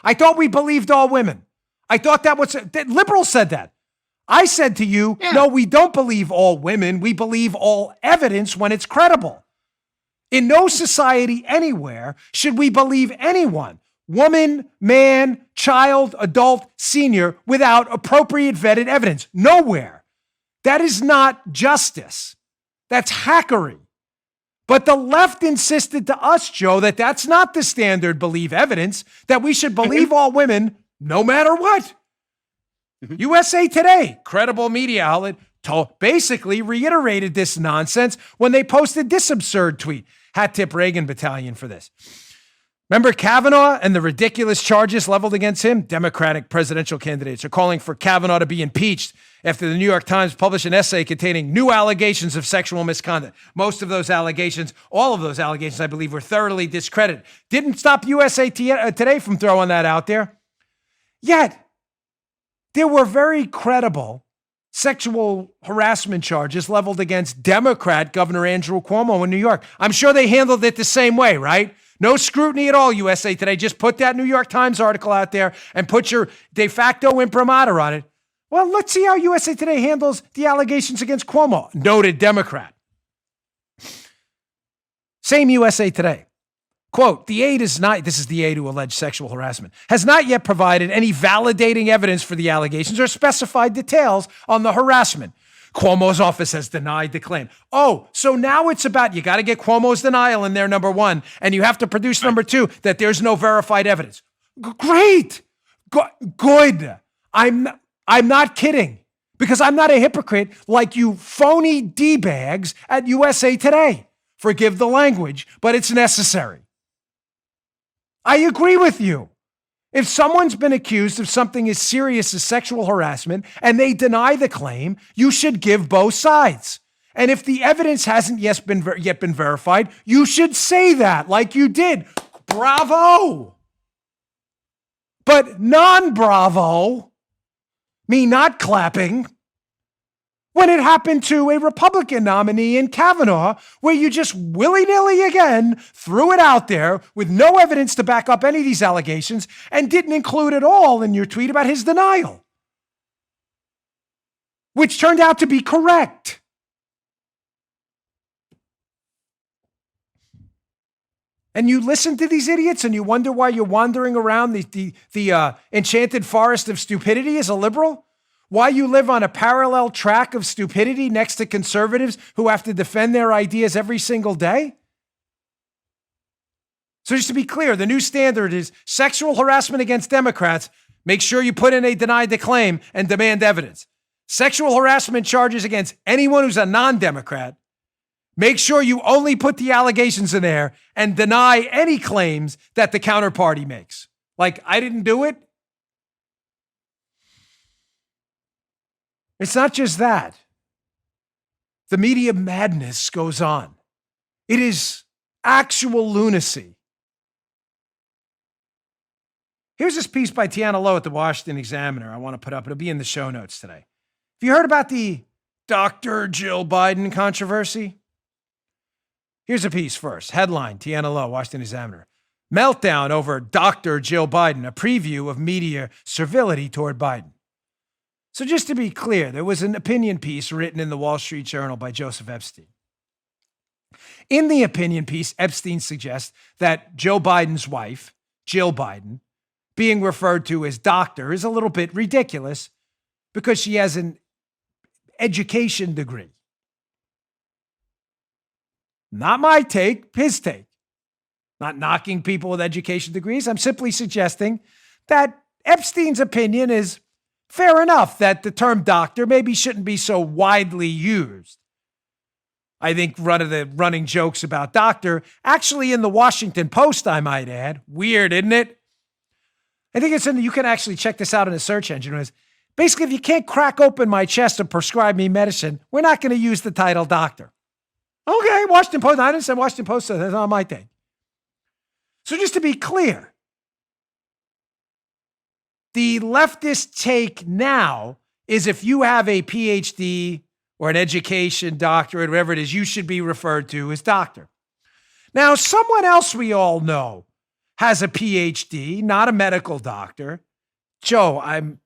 I thought we believed all women. I thought that liberals said that. I said to you, no, we don't believe all women. We believe all evidence when it's credible. In no society anywhere should we believe anyone, woman, man, child, adult, senior, without appropriate vetted evidence. Nowhere. That is not justice. That's hackery. But the left insisted to us, Joe, that that's not the standard believe evidence, that we should believe all women no matter what. USA Today, credible media outlet, basically reiterated this nonsense when they posted this absurd tweet. Hat tip Reagan Battalion for this. Remember Kavanaugh and the ridiculous charges leveled against him? Democratic presidential candidates are calling for Kavanaugh to be impeached after the New York Times published an essay containing new allegations of sexual misconduct. Most of those allegations, all of those allegations, I believe, were thoroughly discredited. Didn't stop USA Today from throwing that out there. Yet, there were very credible sexual harassment charges leveled against Democrat Governor Andrew Cuomo in New York. I'm sure they handled it the same way, right? No scrutiny at all, USA Today. Just put that New York Times article out there and put your de facto imprimatur on it. Well, let's see how USA Today handles the allegations against Cuomo, noted Democrat. Same USA Today. Quote, the aide is not, this is the aide who alleged sexual harassment, has not yet provided any validating evidence for the allegations or specified details on the harassment. Cuomo's office has denied the claim. Oh, so now it's about, you got to get Cuomo's denial in there, number one, and you have to produce number two, that there's no verified evidence. Great. Good. I'm not kidding, because I'm not a hypocrite like you phony D-bags at USA Today. Forgive the language, but it's necessary. I agree with you. If someone's been accused of something as serious as sexual harassment and they deny the claim, you should give both sides. And if the evidence hasn't yet been verified, you should say that like you did. Bravo. But non-bravo, me not clapping, when it happened to a Republican nominee in Kavanaugh, where you just willy-nilly again threw it out there with no evidence to back up any of these allegations and didn't include at all in your tweet about his denial, which turned out to be correct. And you listen to these idiots and you wonder why you're wandering around the enchanted forest of stupidity as a liberal? Why you live on a parallel track of stupidity next to conservatives who have to defend their ideas every single day? So just to be clear, the new standard is sexual harassment against Democrats. Make sure you put in a denied the claim and demand evidence. Sexual harassment charges against anyone who's a non-Democrat. Make sure you only put the allegations in there and deny any claims that the counterparty makes. Like, I didn't do it. It's not just that. The media madness goes on. It is actual lunacy. Here's this piece by Tiana Lowe at the Washington Examiner I want to put up. It'll be in the show notes today. Have you heard about the Dr. Jill Biden controversy? Here's a piece first. Headline, Tiana Lowe, Washington Examiner. Meltdown over Dr. Jill Biden, a preview of media servility toward Biden. So just to be clear, there was an opinion piece written in the Wall Street Journal by Joseph Epstein. In the opinion piece, Epstein suggests that Joe Biden's wife, Jill Biden, being referred to as doctor is a little bit ridiculous because she has an education degree. Not my take, his take. Not knocking people with education degrees. I'm simply suggesting that Epstein's opinion is fair enough that the term doctor maybe shouldn't be so widely used. I think one of the running jokes about doctor, actually in the Washington Post, I might add. Weird, isn't it? I think it's you can actually check this out in a search engine. It's basically, if you can't crack open my chest and prescribe me medicine, we're not going to use the title doctor. Okay, Washington Post. I didn't say Washington Post, so that's not my thing. So just to be clear, the leftist take now is if you have a PhD or an education doctorate, whatever it is, you should be referred to as doctor. Now, someone else we all know has a PhD, not a medical doctor. Joe,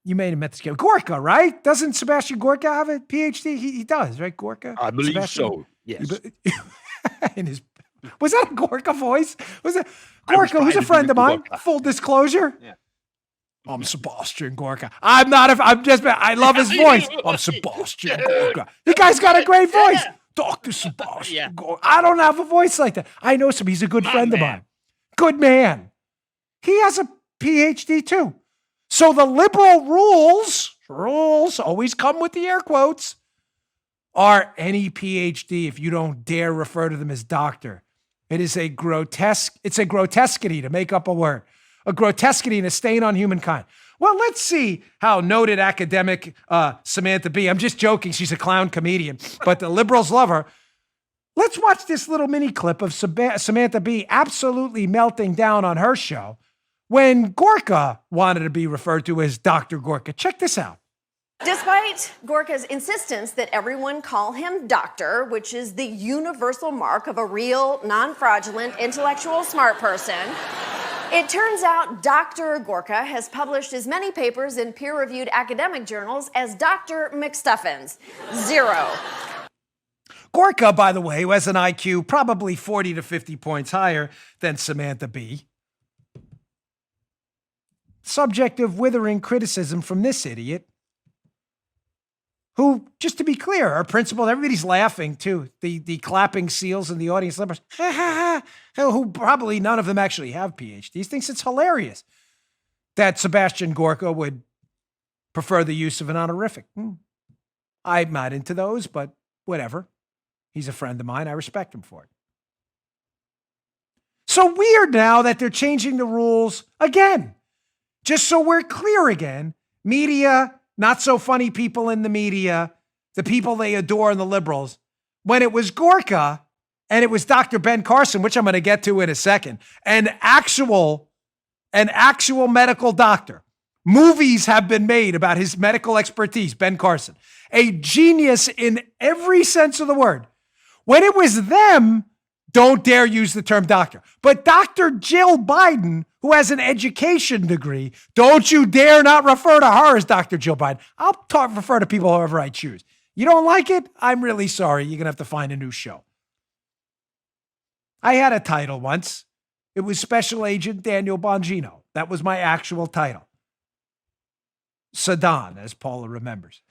you may have met this guy. Gorka, right? Doesn't Sebastian Gorka have a PhD? He does, right, Gorka? I believe Sebastian? so, yes. Was that a Gorka voice? Was it Gorka, who's a friend of mine? Full disclosure. Yeah. I'm Sebastian Gorka. I love his voice. I'm Sebastian Gorka. The guy's got a great voice. Dr. Sebastian Gorka. I don't have a voice like that. I know some. He's a good friend of mine. Good man. He has a PhD too. So the liberal rules always come with the air quotes, are any PhD, if you don't dare refer to them as doctor, It is a grotesque, it's a grotesquity to make up a word. A grotesquity and a stain on humankind. Well, let's see how noted academic Samantha Bee, I'm just joking, she's a clown comedian, but the liberals love her. Let's watch this little mini clip of Samantha Bee absolutely melting down on her show when Gorka wanted to be referred to as Dr. Gorka. Check this out. Despite Gorka's insistence that everyone call him doctor, which is the universal mark of a real, non-fraudulent, intellectual smart person, it turns out Dr. Gorka has published as many papers in peer-reviewed academic journals as Dr. McStuffins. 0. Gorka, by the way, who has an IQ probably 40 to 50 points higher than Samantha Bee. Subject of withering criticism from this idiot, who, just to be clear, are principled. Everybody's laughing, too. The clapping seals in the audience members, who probably none of them actually have PhDs, thinks it's hilarious that Sebastian Gorka would prefer the use of an honorific. I'm not into those, but whatever. He's a friend of mine. I respect him for it. So weird now that they're changing the rules again. Just so we're clear again, media, not so funny people in the media, the people they adore and the liberals, when it was Gorka and it was Dr. Ben Carson, which I'm going to get to in a second, an actual medical doctor. Movies have been made about his medical expertise, Ben Carson, a genius in every sense of the word. When it was them, don't dare use the term doctor. But Dr. Jill Biden, who has an education degree, don't you dare not refer to her as Dr. Jill Biden. I'll refer to people however I choose. You don't like it? I'm really sorry. You're going to have to find a new show. I had a title once. It was Special Agent Daniel Bongino. That was my actual title. Saddam, as Paula remembers.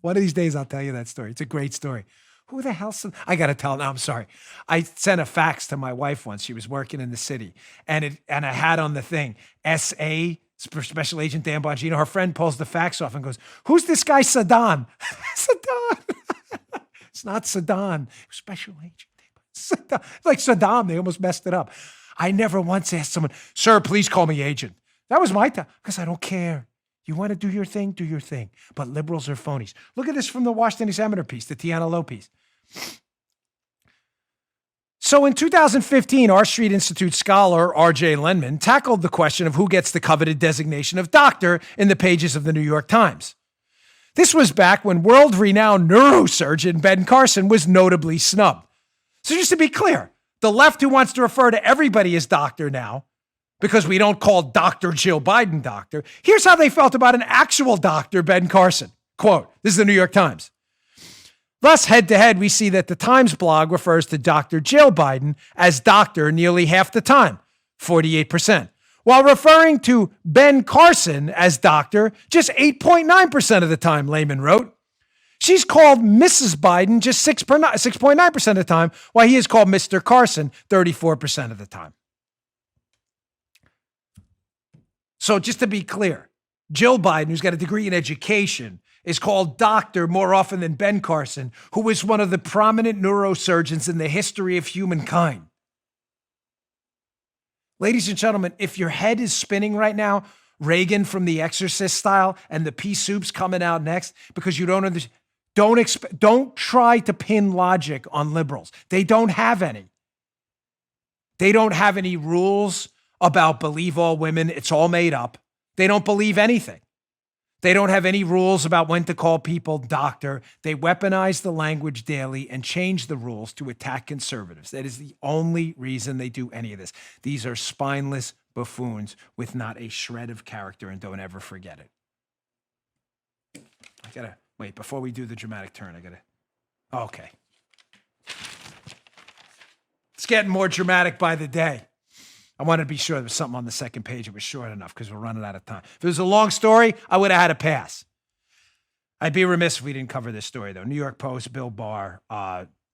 One of these days, I'll tell you that story. It's a great story. Who the hell? I got to tell. No, I'm sorry. I sent a fax to my wife once. She was working in the city. And I had on the thing, S.A., Special Agent Dan Bongino. Her friend pulls the fax off and goes, who's this guy, Saddam? Saddam. It's not Saddam. Special Agent. Saddam. Like Saddam. They almost messed it up. I never once asked someone, sir, please call me agent. That was my time. Because I don't care. You want to do your thing, do your thing. But liberals are phonies. Look at this from the Washington Examiner piece, the Tiana Lowe piece. So in 2015, R Street Institute scholar R.J. Lenman tackled the question of who gets the coveted designation of doctor in the pages of the New York Times. This was back when world-renowned neurosurgeon Ben Carson was notably snubbed. So just to be clear, the left who wants to refer to everybody as doctor now, because we don't call Dr. Jill Biden doctor. Here's how they felt about an actual doctor, Ben Carson. Quote, this is the New York Times. Thus, head-to-head, we see that the Times blog refers to Dr. Jill Biden as doctor nearly half the time, 48%, while referring to Ben Carson as doctor just 8.9% of the time, Lehman wrote. She's called Mrs. Biden just 6.9% of the time, while he is called Mr. Carson 34% of the time. So just to be clear, Jill Biden, who's got a degree in education, is called doctor more often than Ben Carson, who was one of the prominent neurosurgeons in the history of humankind. Ladies and gentlemen, if your head is spinning right now, Reagan from The Exorcist style, and the pea soup's coming out next because you don't understand, don't try to pin logic on liberals. They don't have any. They don't have any rules about believe all women. It's all made up. They don't believe anything. They don't have any rules about when to call people doctor. They weaponize the language daily and change the rules to attack conservatives. That is the only reason they do any of this. These are spineless buffoons with not a shred of character, and don't ever forget it. I gotta, wait, before we do the dramatic turn, okay. It's getting more dramatic by the day. I wanted to be sure there was something on the second page. It was short enough because we're running out of time. If it was a long story, I would have had a pass. I'd be remiss if we didn't cover this story, though. New York Post, Bill Barr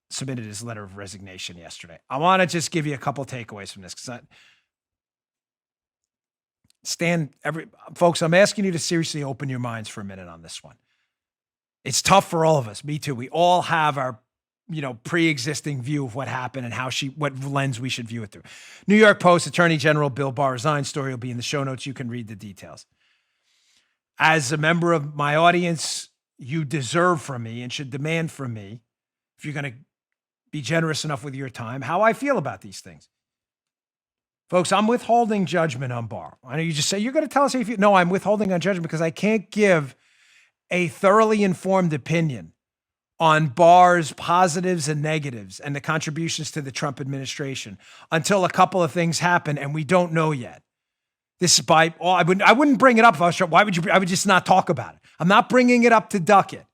submitted his letter of resignation yesterday. I want to just give you a couple takeaways from this. Folks, I'm asking you to seriously open your minds for a minute on this one. It's tough for all of us. Me too. We all have our pre-existing view of what happened and what lens we should view it through. New York Post Attorney General Bill Barr resigned. Story will be in the show notes. You can read the details. As a member of my audience, you deserve from me and should demand from me, if you're going to be generous enough with your time, how I feel about these things. Folks, I'm withholding judgment on Barr. I know you just say, you're going to tell us if you... No, I'm withholding on judgment because I can't give a thoroughly informed opinion on Barr's positives and negatives and the contributions to the Trump administration until a couple of things happen and we don't know yet. This is I wouldn't bring it up if I was Trump. Why would you? I would just not talk about it. I'm not bringing it up to duck it.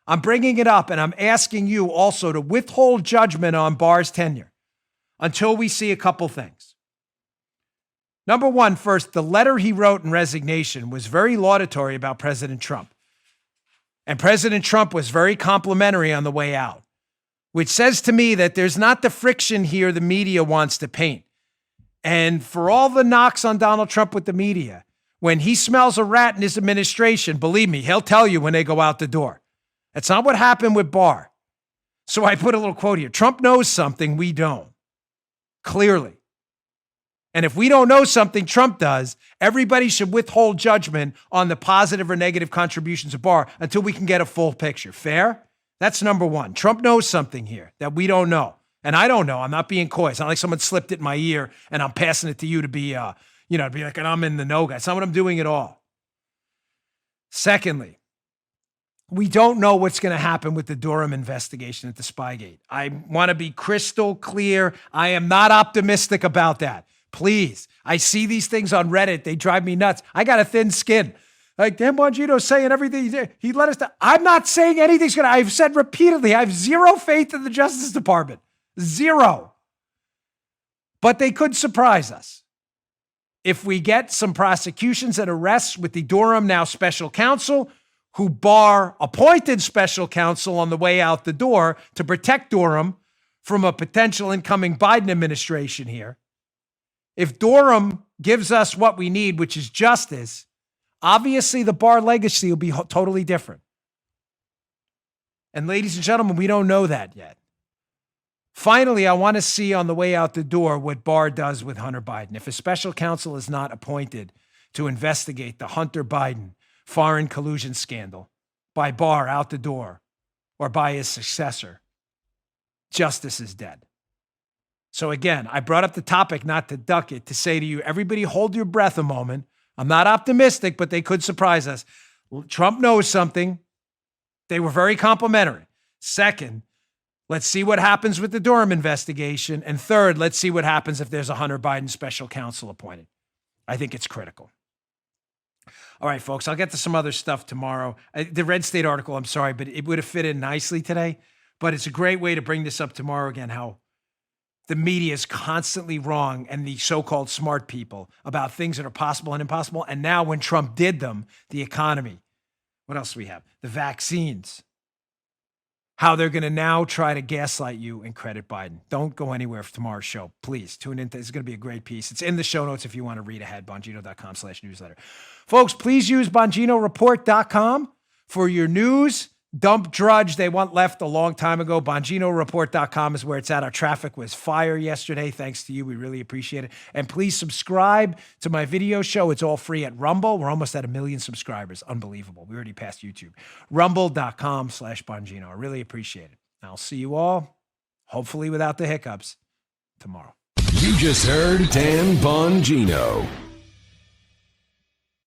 I'm bringing it up and I'm asking you also to withhold judgment on Barr's tenure until we see a couple things. Number one, first, the letter he wrote in resignation was very laudatory about President Trump. And President Trump was very complimentary on the way out, which says to me that there's not the friction here the media wants to paint. And for all the knocks on Donald Trump with the media, when he smells a rat in his administration, believe me, he'll tell you when they go out the door. That's not what happened with Barr. So I put a little quote here. Trump knows something we don't. Clearly. And if we don't know something Trump does, everybody should withhold judgment on the positive or negative contributions of Barr until we can get a full picture. Fair? That's number one. Trump knows something here that we don't know. And I don't know. I'm not being coy. It's not like someone slipped it in my ear and I'm passing it to you to be, to be like, and I'm in the know guy. It's not what I'm doing at all. Secondly, we don't know what's going to happen with the Durham investigation at the Spygate. I want to be crystal clear. I am not optimistic about that. Please. I see these things on Reddit. They drive me nuts. I got a thin skin. Like Dan Bongino saying everything. He let us down. I'm not saying anything's going to, I've said repeatedly, I have zero faith in the Justice Department. Zero. But they could surprise us. If we get some prosecutions and arrests with the Durham now special counsel, who Barr appointed special counsel on the way out the door to protect Durham from a potential incoming Biden administration here. If Durham gives us what we need, which is justice, obviously the Barr legacy will be totally different. And ladies and gentlemen, we don't know that yet. Finally, I want to see on the way out the door what Barr does with Hunter Biden. If a special counsel is not appointed to investigate the Hunter Biden foreign collusion scandal by Barr out the door or by his successor, justice is dead. So again, I brought up the topic not to duck it, to say to you, everybody hold your breath a moment. I'm not optimistic, but they could surprise us. Trump knows something. They were very complimentary. Second, let's see what happens with the Durham investigation. And third, let's see what happens if there's a Hunter Biden special counsel appointed. I think it's critical. All right, folks, I'll get to some other stuff tomorrow. The Red State article, I'm sorry, but it would have fit in nicely today. But it's a great way to bring this up tomorrow again, how the media is constantly wrong and the so-called smart people about things that are possible and impossible. And now when Trump did them, the economy, what else do we have? The vaccines, how they're going to now try to gaslight you and credit Biden. Don't go anywhere for tomorrow's show. Please tune in. It's going to be a great piece. It's in the show notes if you want to read ahead, Bongino.com/newsletter. Folks, please use BonginoReport.com for your news. Dump drudge they want left a long time ago. BonginoReport.com is where it's at. Our traffic was fire yesterday. Thanks to you. We really appreciate it. And please subscribe to my video show. It's all free at Rumble. We're almost at 1 million subscribers. Unbelievable. We already passed YouTube. Rumble.com/Bongino. I really appreciate it. I'll see you all, hopefully without the hiccups, tomorrow. You just heard Dan Bongino.